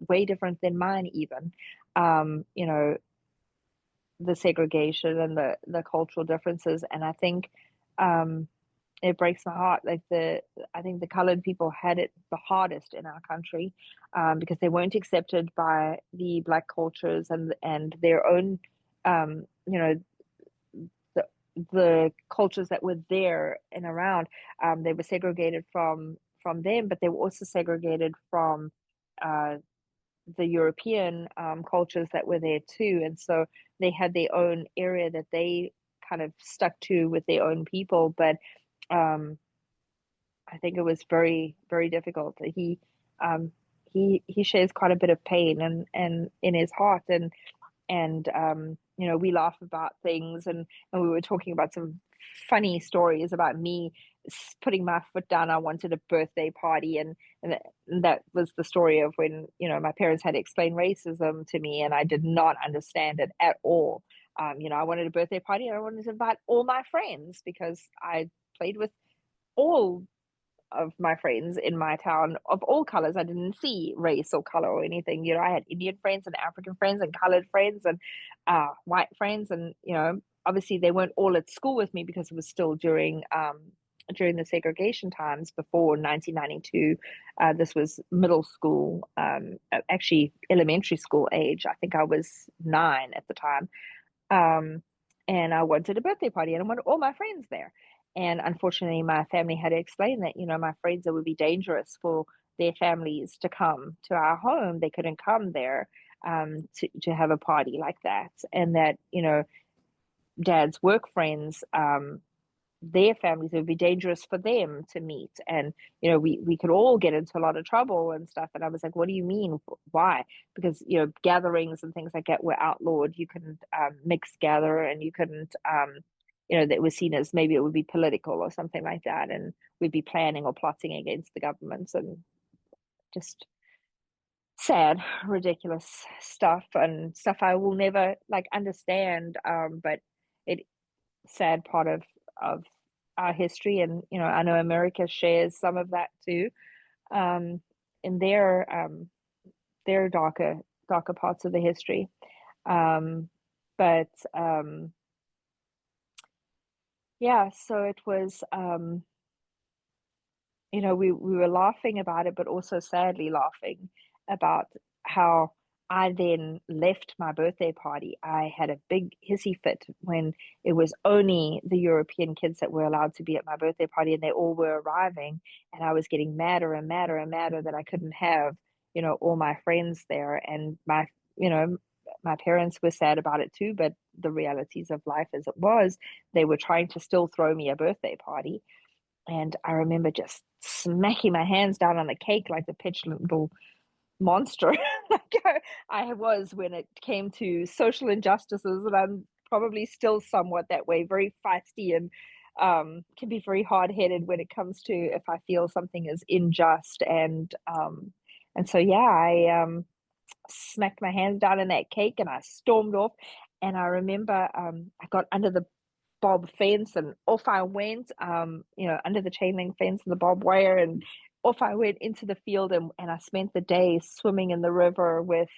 way different than mine, even. You know, the segregation and the cultural differences. And I think um, it breaks my heart. I think the colored people had it the hardest in our country because they weren't accepted by the black cultures and their own, the the cultures that were there and around. They were segregated from them, but they were also segregated from uh, the European cultures that were there too. And so they had their own area that they kind of stuck to with their own people. But um, I think it was very, very difficult. Um, he shares quite a bit of pain and in his heart, and we laugh about things, and we were talking about some funny stories about me putting my foot down. I wanted a birthday party, and that was the story of when my parents had explained racism to me, and I did not understand it at all. I wanted a birthday party, and I wanted to invite all my friends because I played with all of my friends in my town of all colors. I didn't see race or color or anything. I had Indian friends and African friends and colored friends and white friends, and obviously they weren't all at school with me because it was still during the segregation times before 1992. This was middle school, actually elementary school age. I think I was 9 at the time. Um, and I wanted a birthday party and I wanted all my friends there. And unfortunately, my family had to explain that, my friends, it would be dangerous for their families to come to our home. They couldn't come there to have a party like that. And that, dad's work friends, their families, it would be dangerous for them to meet. And we could all get into a lot of trouble and stuff. And I was like, what do you mean? Why? Because gatherings and things like that were outlawed. You couldn't mix gather, and you couldn't that was seen as maybe it would be political or something like that, and we'd be planning or plotting against the governments, and just sad, ridiculous stuff, and stuff I will never like understand. But it sad part of our history, and I know America shares some of that too, um, in their darker parts of the history. Um, but yeah, so it was we were laughing about it, but also sadly laughing about how I then left my birthday party. I had a big hissy fit when it was only the European kids that were allowed to be at my birthday party, and they all were arriving. And I was getting madder and madder and madder that I couldn't have, all my friends there. And you know, my parents were sad about it too, but the realities of life as it was, they were trying to still throw me a birthday party. And I remember just smacking my hands down on the cake like the petulant little monster like I was when it came to social injustices. And I'm probably still somewhat that way, very feisty, and can be very hard headed when it comes to if I feel something is unjust. And so, yeah, I smacked my hands down in that cake and I stormed off. And I remember I got under the bob fence, and off I went, under the chain link fence and the barbed wire, and off I went into the field, and I spent the day swimming in the river with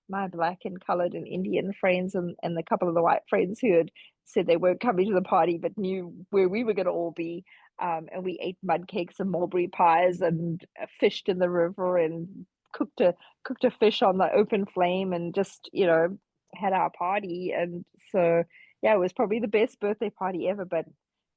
my black and colored and Indian friends, and a couple of the white friends who had said they weren't coming to the party but knew where we were going to all be. And we ate mud cakes and mulberry pies and fished in the river and cooked a fish on the open flame and just, had our party. And so, yeah, it was probably the best birthday party ever. But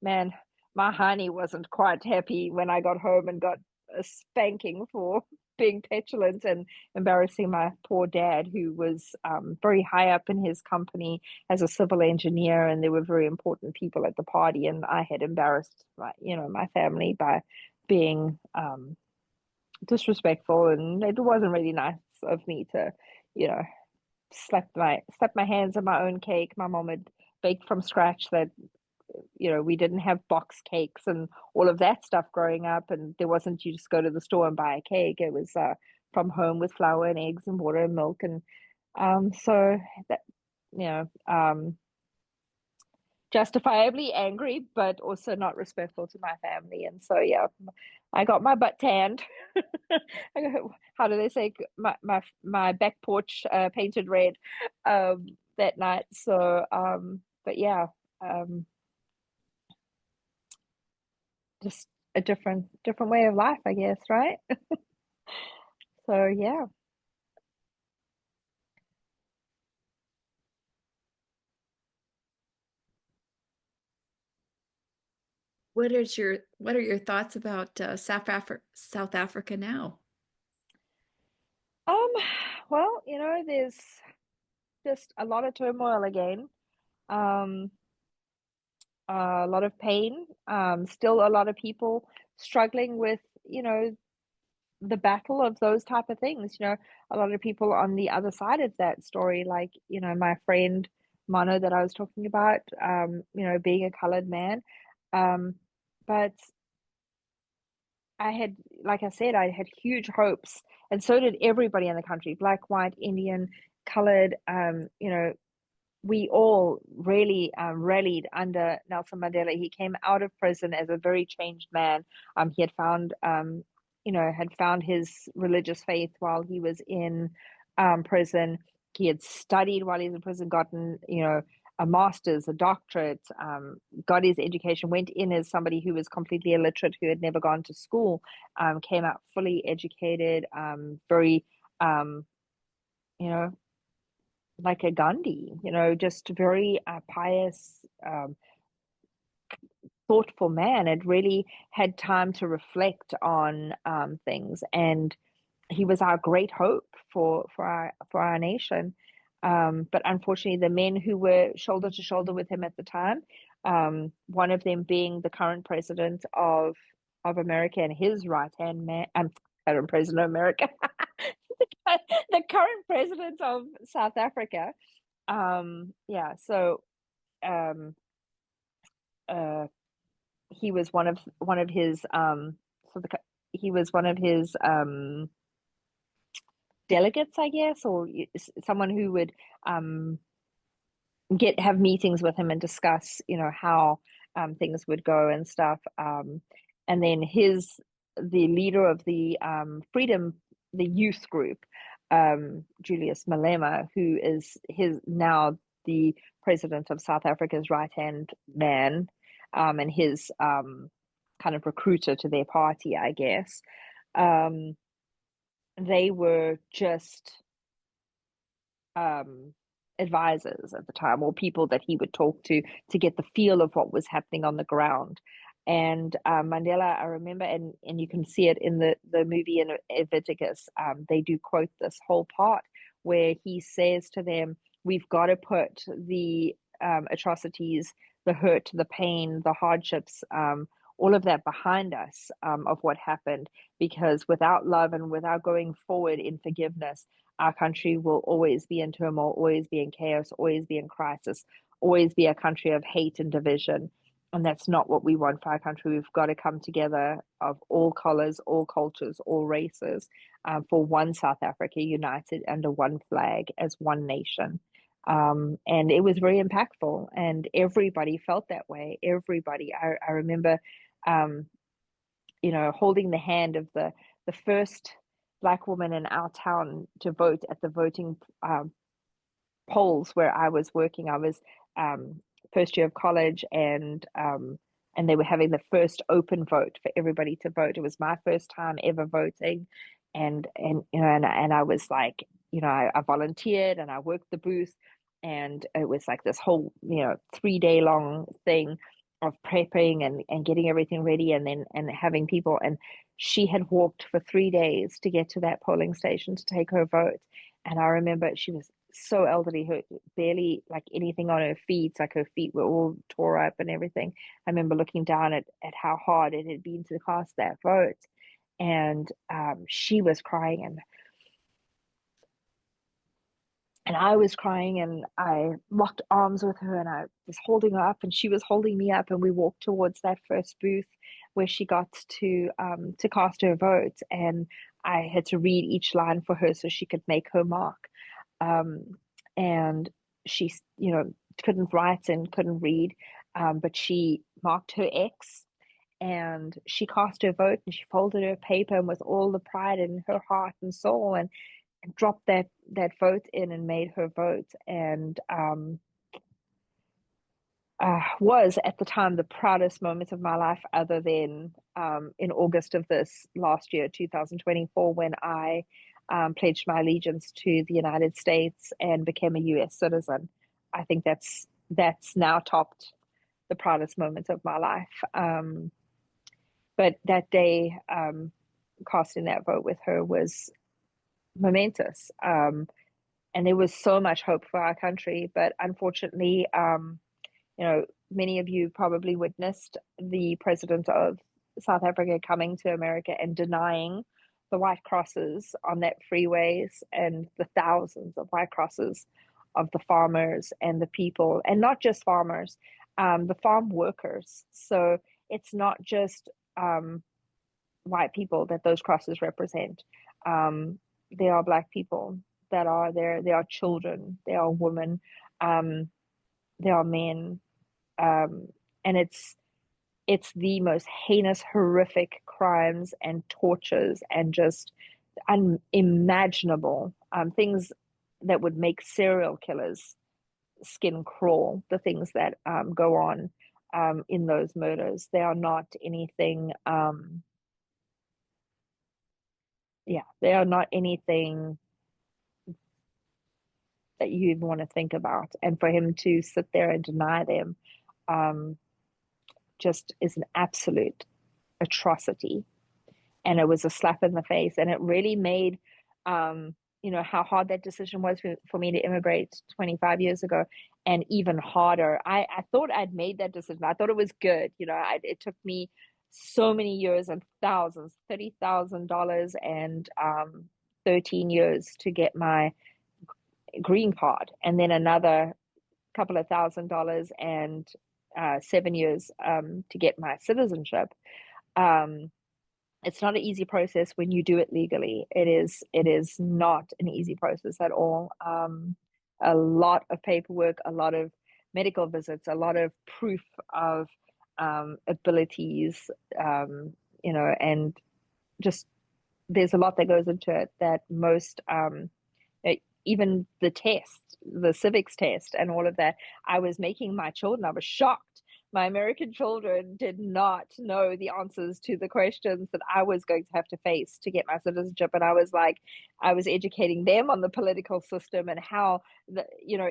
man, my honey wasn't quite happy when I got home and got a spanking for being petulant and embarrassing my poor dad, who was very high up in his company as a civil engineer, and there were very important people at the party, and I had embarrassed my family by being disrespectful, and it wasn't really nice of me to, you know, slap my hands on my own cake. My mom had baked from scratch that we didn't have box cakes and all of that stuff growing up, and there wasn't you just go to the store and buy a cake. It was from home with flour and eggs and water and milk, and so that you know justifiably angry, but also not respectful to my family. And so, yeah, I got my butt tanned. How do they say? My back porch painted red that night. So, but yeah, um, just a different way of life, I guess, right? So, yeah. What are your thoughts about South Africa now? Um, well, there's just a lot of turmoil again. Um, a lot of pain. Still a lot of people struggling with, the battle of those type of things. A lot of people on the other side of that story, like, my friend Mono that I was talking about, being a colored man. Um, but I had, like I said, I had huge hopes, and so did everybody in the country, black, white, Indian, colored. We all really rallied under Nelson Mandela. He came out of prison as a very changed man. He had found his religious faith while he was in prison. He had studied while he was in prison, gotten, a master's, a doctorate, got his education, went in as somebody who was completely illiterate, who had never gone to school, came out fully educated, very, you know, like a Gandhi, just very pious, thoughtful man. Had really had time to reflect on things, and he was our great hope for our nation. But unfortunately, the men who were shoulder to shoulder with him at the time, one of them being the current president of America and his right hand man, current president of America, the current president of South Africa. Yeah, so um, uh, he was one of his so the he was one of his delegates, I guess, or someone who would um get have meetings with him and discuss, how things would go and stuff. And then the leader of the freedom, the youth group, Julius Malema, who is his now the president of South Africa's right hand man, and his kind of recruiter to their party, I guess. Um, they were just um, advisors at the time, or people that he would talk to get the feel of what was happening on the ground. And Mandela, I remember, and you can see it in the movie in Leviticus. They do quote this whole part where he says to them, "We've got to put the atrocities, the hurt, the pain, the hardships, all of that behind us, of what happened, because without love and without going forward in forgiveness, our country will always be in turmoil, always be in chaos, always be in crisis, always be a country of hate and division. And that's not what we want for our country. We've got to come together of all colors, all cultures, all races, for one South Africa united under one flag as one nation." And it was very impactful, and everybody felt that way. Everybody. I remember, um, holding the hand of the first Black woman in our town to vote at the voting polls where I was working. I was first year of college, and they were having the first open vote for everybody to vote. It was my first time ever voting, and I was like, I volunteered and I worked the booth, and it was like this whole 3 day long thing of prepping and getting everything ready, and then and having people. And she had walked for 3 days to get to that polling station to take her vote. And I remember she was so elderly, her barely like anything on her feet, like her feet were all tore up and everything. I remember looking down at how hard it had been to cast that vote. And she was crying, and I was crying, and I locked arms with her, and I was holding her up, and she was holding me up, and we walked towards that first booth where she got to cast her vote. And I had to read each line for her so she could make her mark. And she, couldn't write and couldn't read, but she marked her X, and she cast her vote, and she folded her paper, and with all the pride in her heart and soul, and dropped that vote in and made her vote. And was at the time the proudest moment of my life, other than in August of this last year, 2024, when I pledged my allegiance to the United States and became a US citizen. I think that's now topped the proudest moment of my life. But that day, casting that vote with her was momentous. And there was so much hope for our country, but unfortunately, many of you probably witnessed the president of South Africa coming to America and denying the white crosses on that freeways, and the thousands of white crosses of the farmers and the people, and not just farmers, the farm workers. So it's not just white people that those crosses represent. There are Black people that are there. There are children. There are women. There are men. And it's the most heinous, horrific crimes and tortures and just unimaginable things that would make serial killers skin crawl. The things that go on in those murders, they are not anything. They are not anything that you even want to think about. And for him to sit there and deny them just is an absolute atrocity. And it was a slap in the face. And it really made, how hard that decision was for me to immigrate 25 years ago, and even harder. I thought I'd made that decision. I thought it was good. It took me so many years and thousands, $30,000 and 13 years to get my green card, and then another couple of $1,000 and 7 years to get my citizenship. It's not an easy process when you do it legally. It is not an easy process at all. A lot of paperwork, a lot of medical visits, a lot of proof of abilities, and just there's a lot that goes into it that most even the test, the civics test, and all of that. I was making my children, I was shocked. My American children did not know the answers to the questions that I was going to have to face to get my citizenship. And I was educating them on the political system and how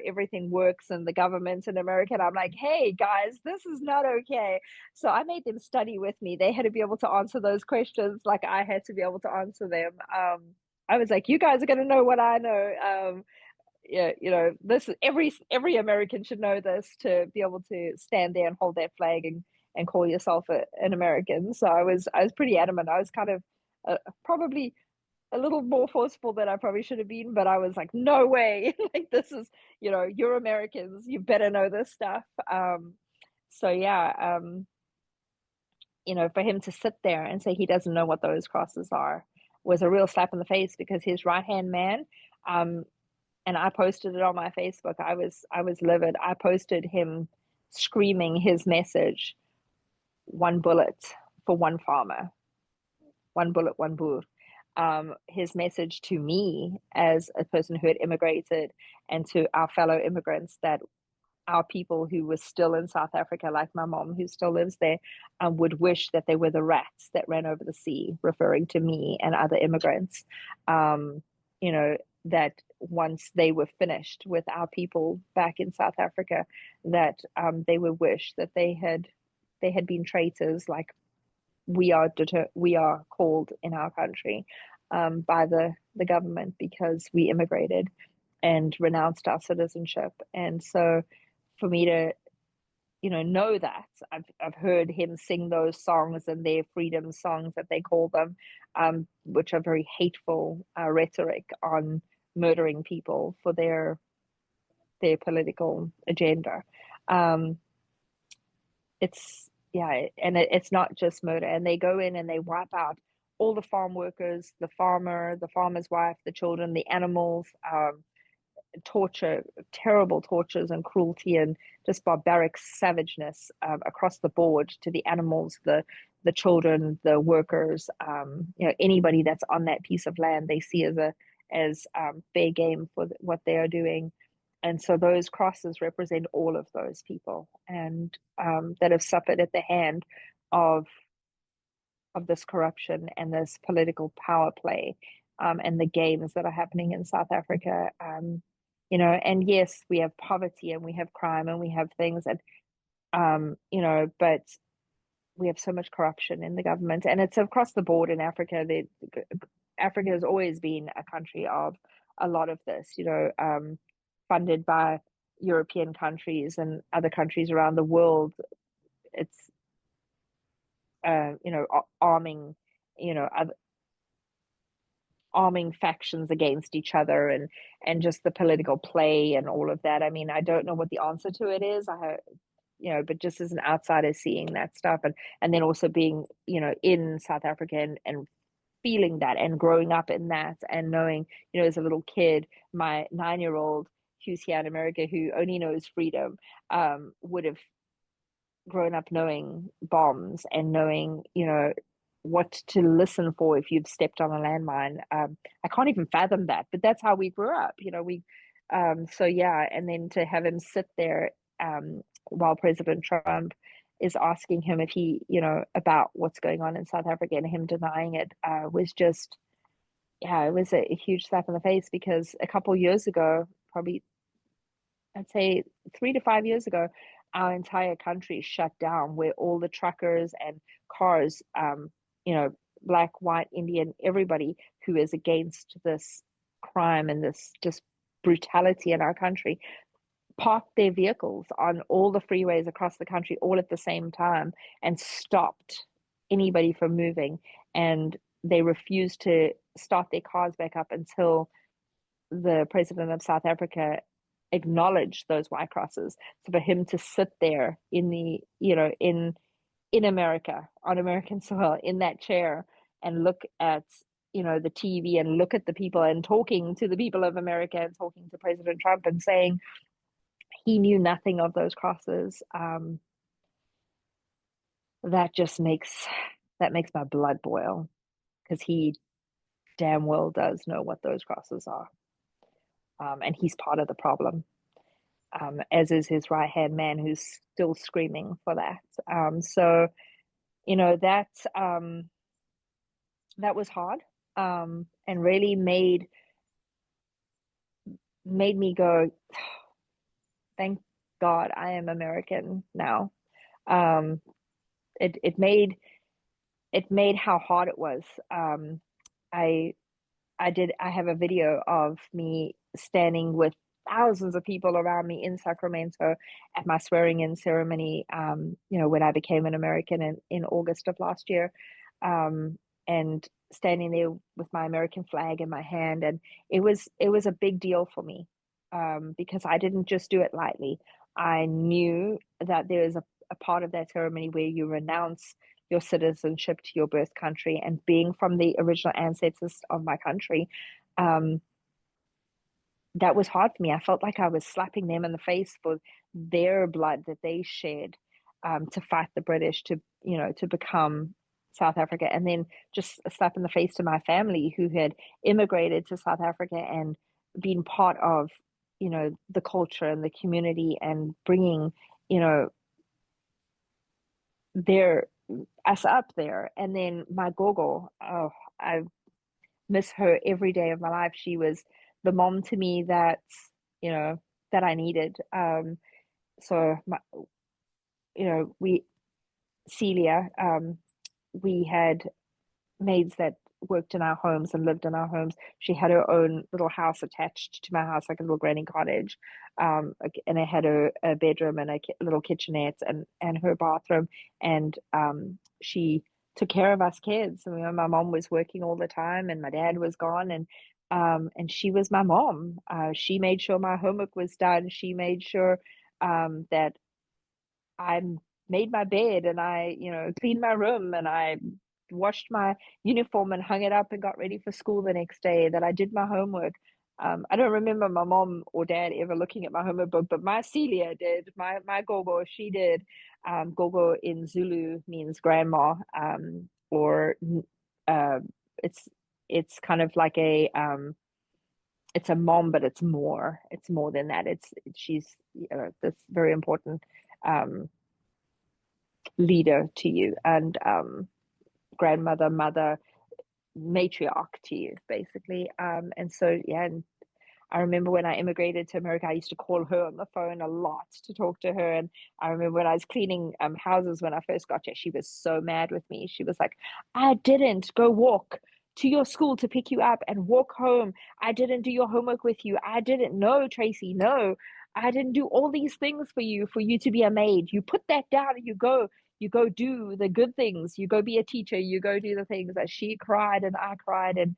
everything works and the government in America. And I'm like, hey guys, this is not okay. So I made them study with me. They had to be able to answer those questions like I had to be able to answer them. I was like, you guys are going to know what I know. This every American should know this to be able to stand there and hold that flag and call yourself an American. So I was pretty adamant. I was kind of probably a little more forceful than I probably should have been, but I was like, no way, like this is you're Americans, you better know this stuff. So yeah, for him to sit there and say he doesn't know what those crosses are was a real slap in the face, because his right hand man and I posted it on my Facebook. I was livid. I posted him screaming his message, one bullet for one farmer, one bullet, one boer. His message to me as a person who had immigrated and to our fellow immigrants that our people who were still in South Africa, like my mom who still lives there, would wish that they were the rats that ran over the sea, referring to me and other immigrants. You know, that once they were finished with our people back in South Africa, that they would wish that they had been traitors, like we are called in our country by the government because we immigrated and renounced our citizenship. And so for me to know that I've heard him sing those songs and their freedom songs that they call them, which are very hateful rhetoric on murdering people for their political agenda. Um, it's yeah, and it's not just murder. And they go in and they wipe out all the farm workers, the farmer, the farmer's wife, the children, the animals. Torture, terrible tortures and cruelty and just barbaric savageness across the board to the animals, the children, the workers, anybody that's on that piece of land they see as fair game for what they are doing. And so those crosses represent all of those people and that have suffered at the hand of this corruption and this political power play, and the games that are happening in South Africa. And yes, we have poverty and we have crime and we have things that, but we have so much corruption in the government, and it's across the board in Africa. Africa has always been a country of a lot of this, funded by European countries and other countries around the world. It's arming, other, arming factions against each other, and just the political play and all of that. I mean, I don't know what the answer to it is. But just as an outsider seeing that stuff, and then also being, in South Africa and feeling that and growing up in that and knowing, as a little kid, my 9-year-old who's here in America who only knows freedom, would have grown up knowing bombs and knowing, what to listen for if you've stepped on a landmine. I can't even fathom that, but that's how we grew up. So yeah, and then to have him sit there while President Trump is asking him if he, about what's going on in South Africa and him denying it, was just, yeah, it was a huge slap in the face because a couple years ago, probably I'd say 3 to 5 years ago, our entire country shut down where all the truckers and cars, black, white, Indian, everybody who is against this crime and this just brutality in our country parked their vehicles on all the freeways across the country all at the same time and stopped anybody from moving. And they refused to start their cars back up until the president of South Africa acknowledged those white crosses. So for him to sit there in the, in America, on American soil, in that chair and look at, the TV and look at the people and talking to the people of America and talking to President Trump and saying he knew nothing of those crosses, that just makes my blood boil because he damn well does know what those crosses are. And he's part of the problem, as is his right hand man who's still screaming for that. So, that was hard, and really made me go, thank God I am American now. It made how hard it was. I have a video of me standing with thousands of people around me in Sacramento at my swearing in ceremony, when I became an American in August of last year, and standing there with my American flag in my hand. And it was a big deal for me, because I didn't just do it lightly. I knew that there is a part of that ceremony where you renounce your citizenship to your birth country, and being from the original ancestors of my country, that was hard for me. I felt like I was slapping them in the face for their blood that they shed, to fight the British, to, to become South Africa, and then just a slap in the face to my family who had immigrated to South Africa and been part of, the culture and the community, and bringing, you know, their us up there. And then my gogo, oh, I miss her every day of my life. She was the mom to me that, you know, that I needed. So my, we Celia, we had maids that worked in our homes and lived in our homes. She had her own little house attached to my house, like a little granny cottage, and it had a bedroom and a little kitchenette and her bathroom. And she took care of us kids. And, my mom was working all the time, and my dad was gone, and she was my mom. She made sure my homework was done. She made sure that I made my bed, and I, cleaned my room, and I washed my uniform and hung it up and got ready for school the next day, that I did my homework. I don't remember my mom or dad ever looking at my homework book, but my Celia did. My Gogo, she did. Gogo in Zulu means grandma, or uh, it's it's kind of like it's a mom, but it's more than that. She's, this very important um, leader to you, and grandmother, mother, matriarch to you, basically. And so, yeah, and I remember when I immigrated to America, I used to call her on the phone a lot to talk to her. And I remember when I was cleaning houses when I first got here, she was so mad with me. She was like, I didn't go walk to your school to pick you up and walk home. I didn't do your homework with you. I didn't know, Tracy. No, I didn't do all these things for you to be a maid. You put that down and you go do the good things. You go be a teacher. You go do the things. That she cried and I cried, and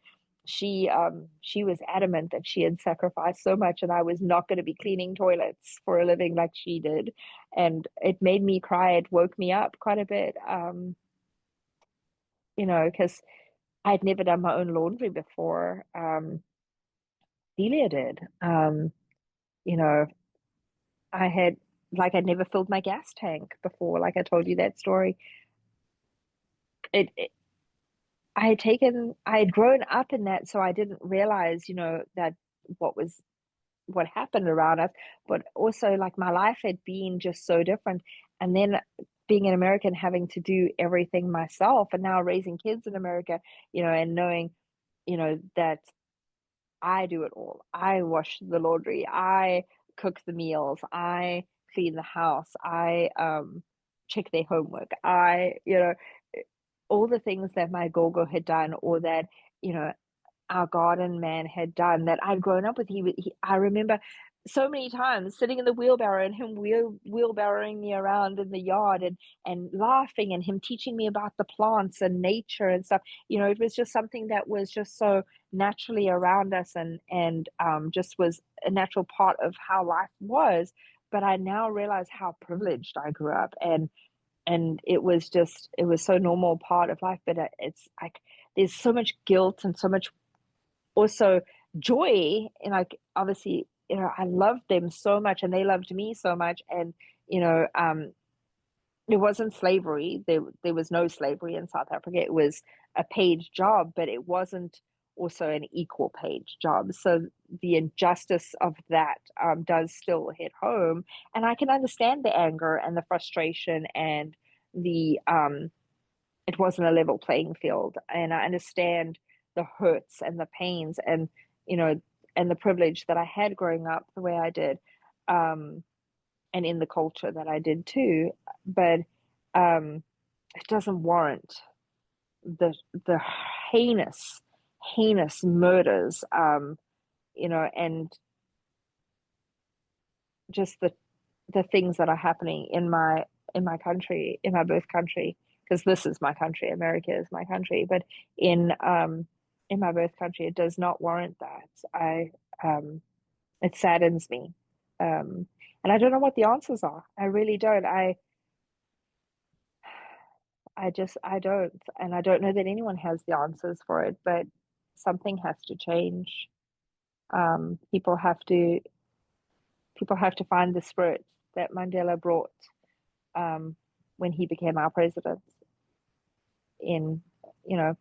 she was adamant that she had sacrificed so much, and I was not going to be cleaning toilets for a living like she did. And it made me cry. It woke me up quite a bit. Because I'd never done my own laundry before. Delia did. You know, I had, like, I'd never filled my gas tank before, like I told you that story. It I had grown up in that, so I didn't realize, that what was what happened around us, but also, like, my life had been just so different. And then being an American, having to do everything myself, and now raising kids in America, and knowing, that I do it all. I wash the laundry, I cook the meals, I clean the house, I check their homework, I, all the things that my gogo had done, or that, you know, our garden man had done, that I'd grown up with. I remember so many times sitting in the wheelbarrow and him wheelbarrowing me around in the yard, and laughing, and him teaching me about the plants and nature and stuff. It was just something that was just so naturally around us, and just was a natural part of how life was. But I now realize how privileged I grew up, and it was so normal part of life. But it's like there's so much guilt and so much also joy. And, like, obviously, I loved them so much, and they loved me so much. And, you know um it wasn't slavery. There was no slavery in South Africa. It was a paid job, but it wasn't also an equal paid job. So the injustice of that does still hit home, and I can understand the anger and the frustration, and the it wasn't a level playing field. And I understand the hurts and the pains, and, you know, and the privilege that I had growing up the way I did, um, and in the culture that I did too. But um, it doesn't warrant the the heinous, heinous murders, and just the things that are happening in my country, in my birth country, because this is my country, America is my country. But in my birth country, it does not warrant that. It saddens me, and I don't know what the answers are. I really don't. I don't, and I don't know that anyone has the answers for it. But something has to change. People have to find the spirit that Mandela brought um, when he became our president in, you know,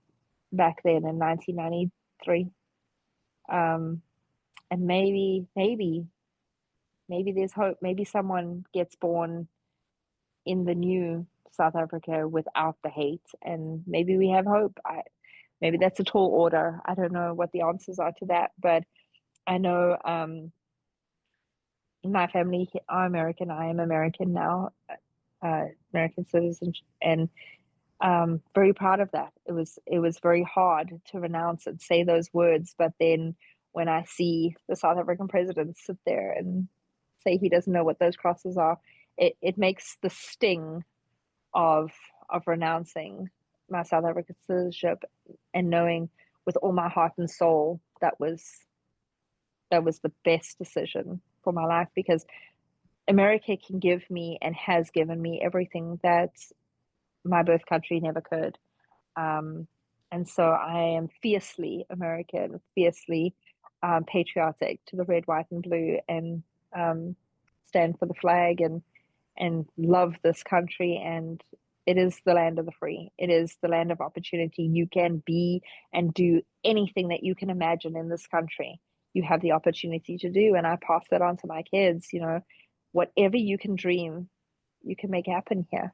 back then in 1993. Um, and maybe there's hope. Maybe someone gets born in the new South Africa without the hate, and maybe we have hope. Maybe that's a tall order. I don't know what the answers are to that, but I know my family are American. I am American now, American citizen, and very proud of that. It was very hard to renounce and say those words, but then when I see the South African president sit there and say he doesn't know what those crosses are, it makes the sting of renouncing my South African citizenship and knowing with all my heart and soul that was the best decision for my life, because America can give me and has given me everything that my birth country never could. Um, and so I am fiercely American, fiercely patriotic to the red, white, and blue, and um, stand for the flag and love this country. And it is the land of the free. It is the land of opportunity. You can be and do anything that you can imagine in this country. You have the opportunity to do, and I pass that on to my kids. Whatever you can dream, you can make happen here.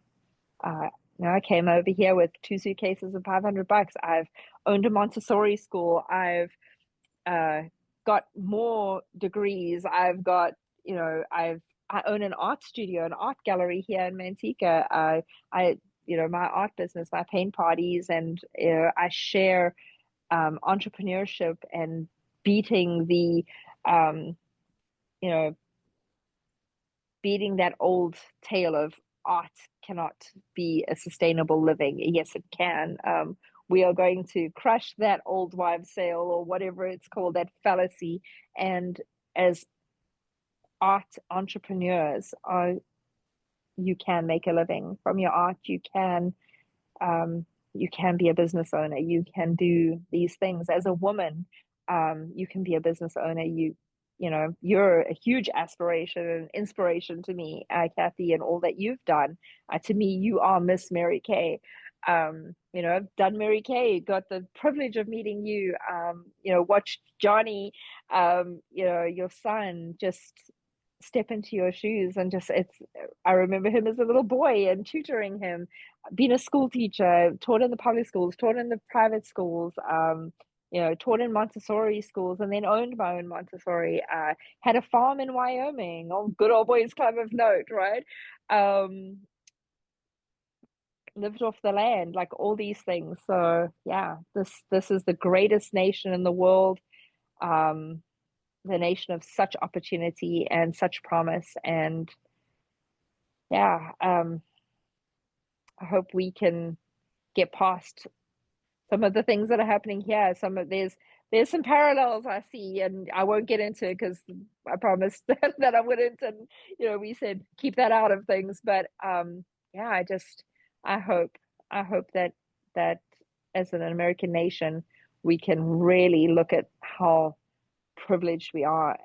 Uh, I came over here with 2 suitcases and $500. I've owned a Montessori school. I've uh, got more degrees. I've got, I own an art studio, an art gallery here in Manteca. My art business, my paint parties, and I share entrepreneurship and beating um, you know, beating that old tale of art cannot be a sustainable living. Yes, it can. We are going to crush that old wives' sale or whatever it's called, that fallacy. And as art entrepreneurs, you can make a living from your art. You can be a business owner. You can do these things as a woman. You can be a business owner. You're a huge aspiration and inspiration to me, Kathy, and all that you've done. To me, you are Miss Mary Kay. I've done Mary Kay, got the privilege of meeting you. Watched Johnny, your son, just step into your shoes, and just I remember him as a little boy and tutoring him, being a school teacher, taught in the public schools, taught in the private schools, taught in Montessori schools, and then owned my own Montessori. Had a farm in Wyoming, oh, good old boys club of note, right? Um, Lived off the land, like all these things. So yeah, this is the greatest nation in the world. Um, the nation of such opportunity and such promise, and yeah, I hope we can get past some of the things that are happening here. There's some parallels I see, and I won't get into it because I promised that I wouldn't, and we said keep that out of things. But yeah, I hope that as an American nation, we can really look at how privileged we are,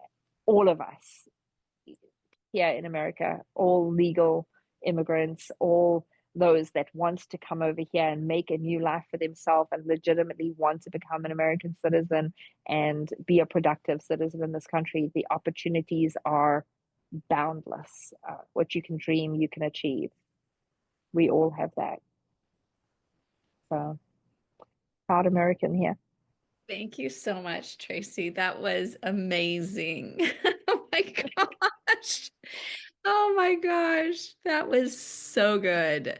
all of us here in America, all legal immigrants, all those that want to come over here and make a new life for themselves and legitimately want to become an American citizen and be a productive citizen in this country. The opportunities are boundless. What you can dream, you can achieve. We all have that. So, proud American here. Thank you so much, Tracy. That was amazing. Oh my gosh. Oh my gosh. That was so good.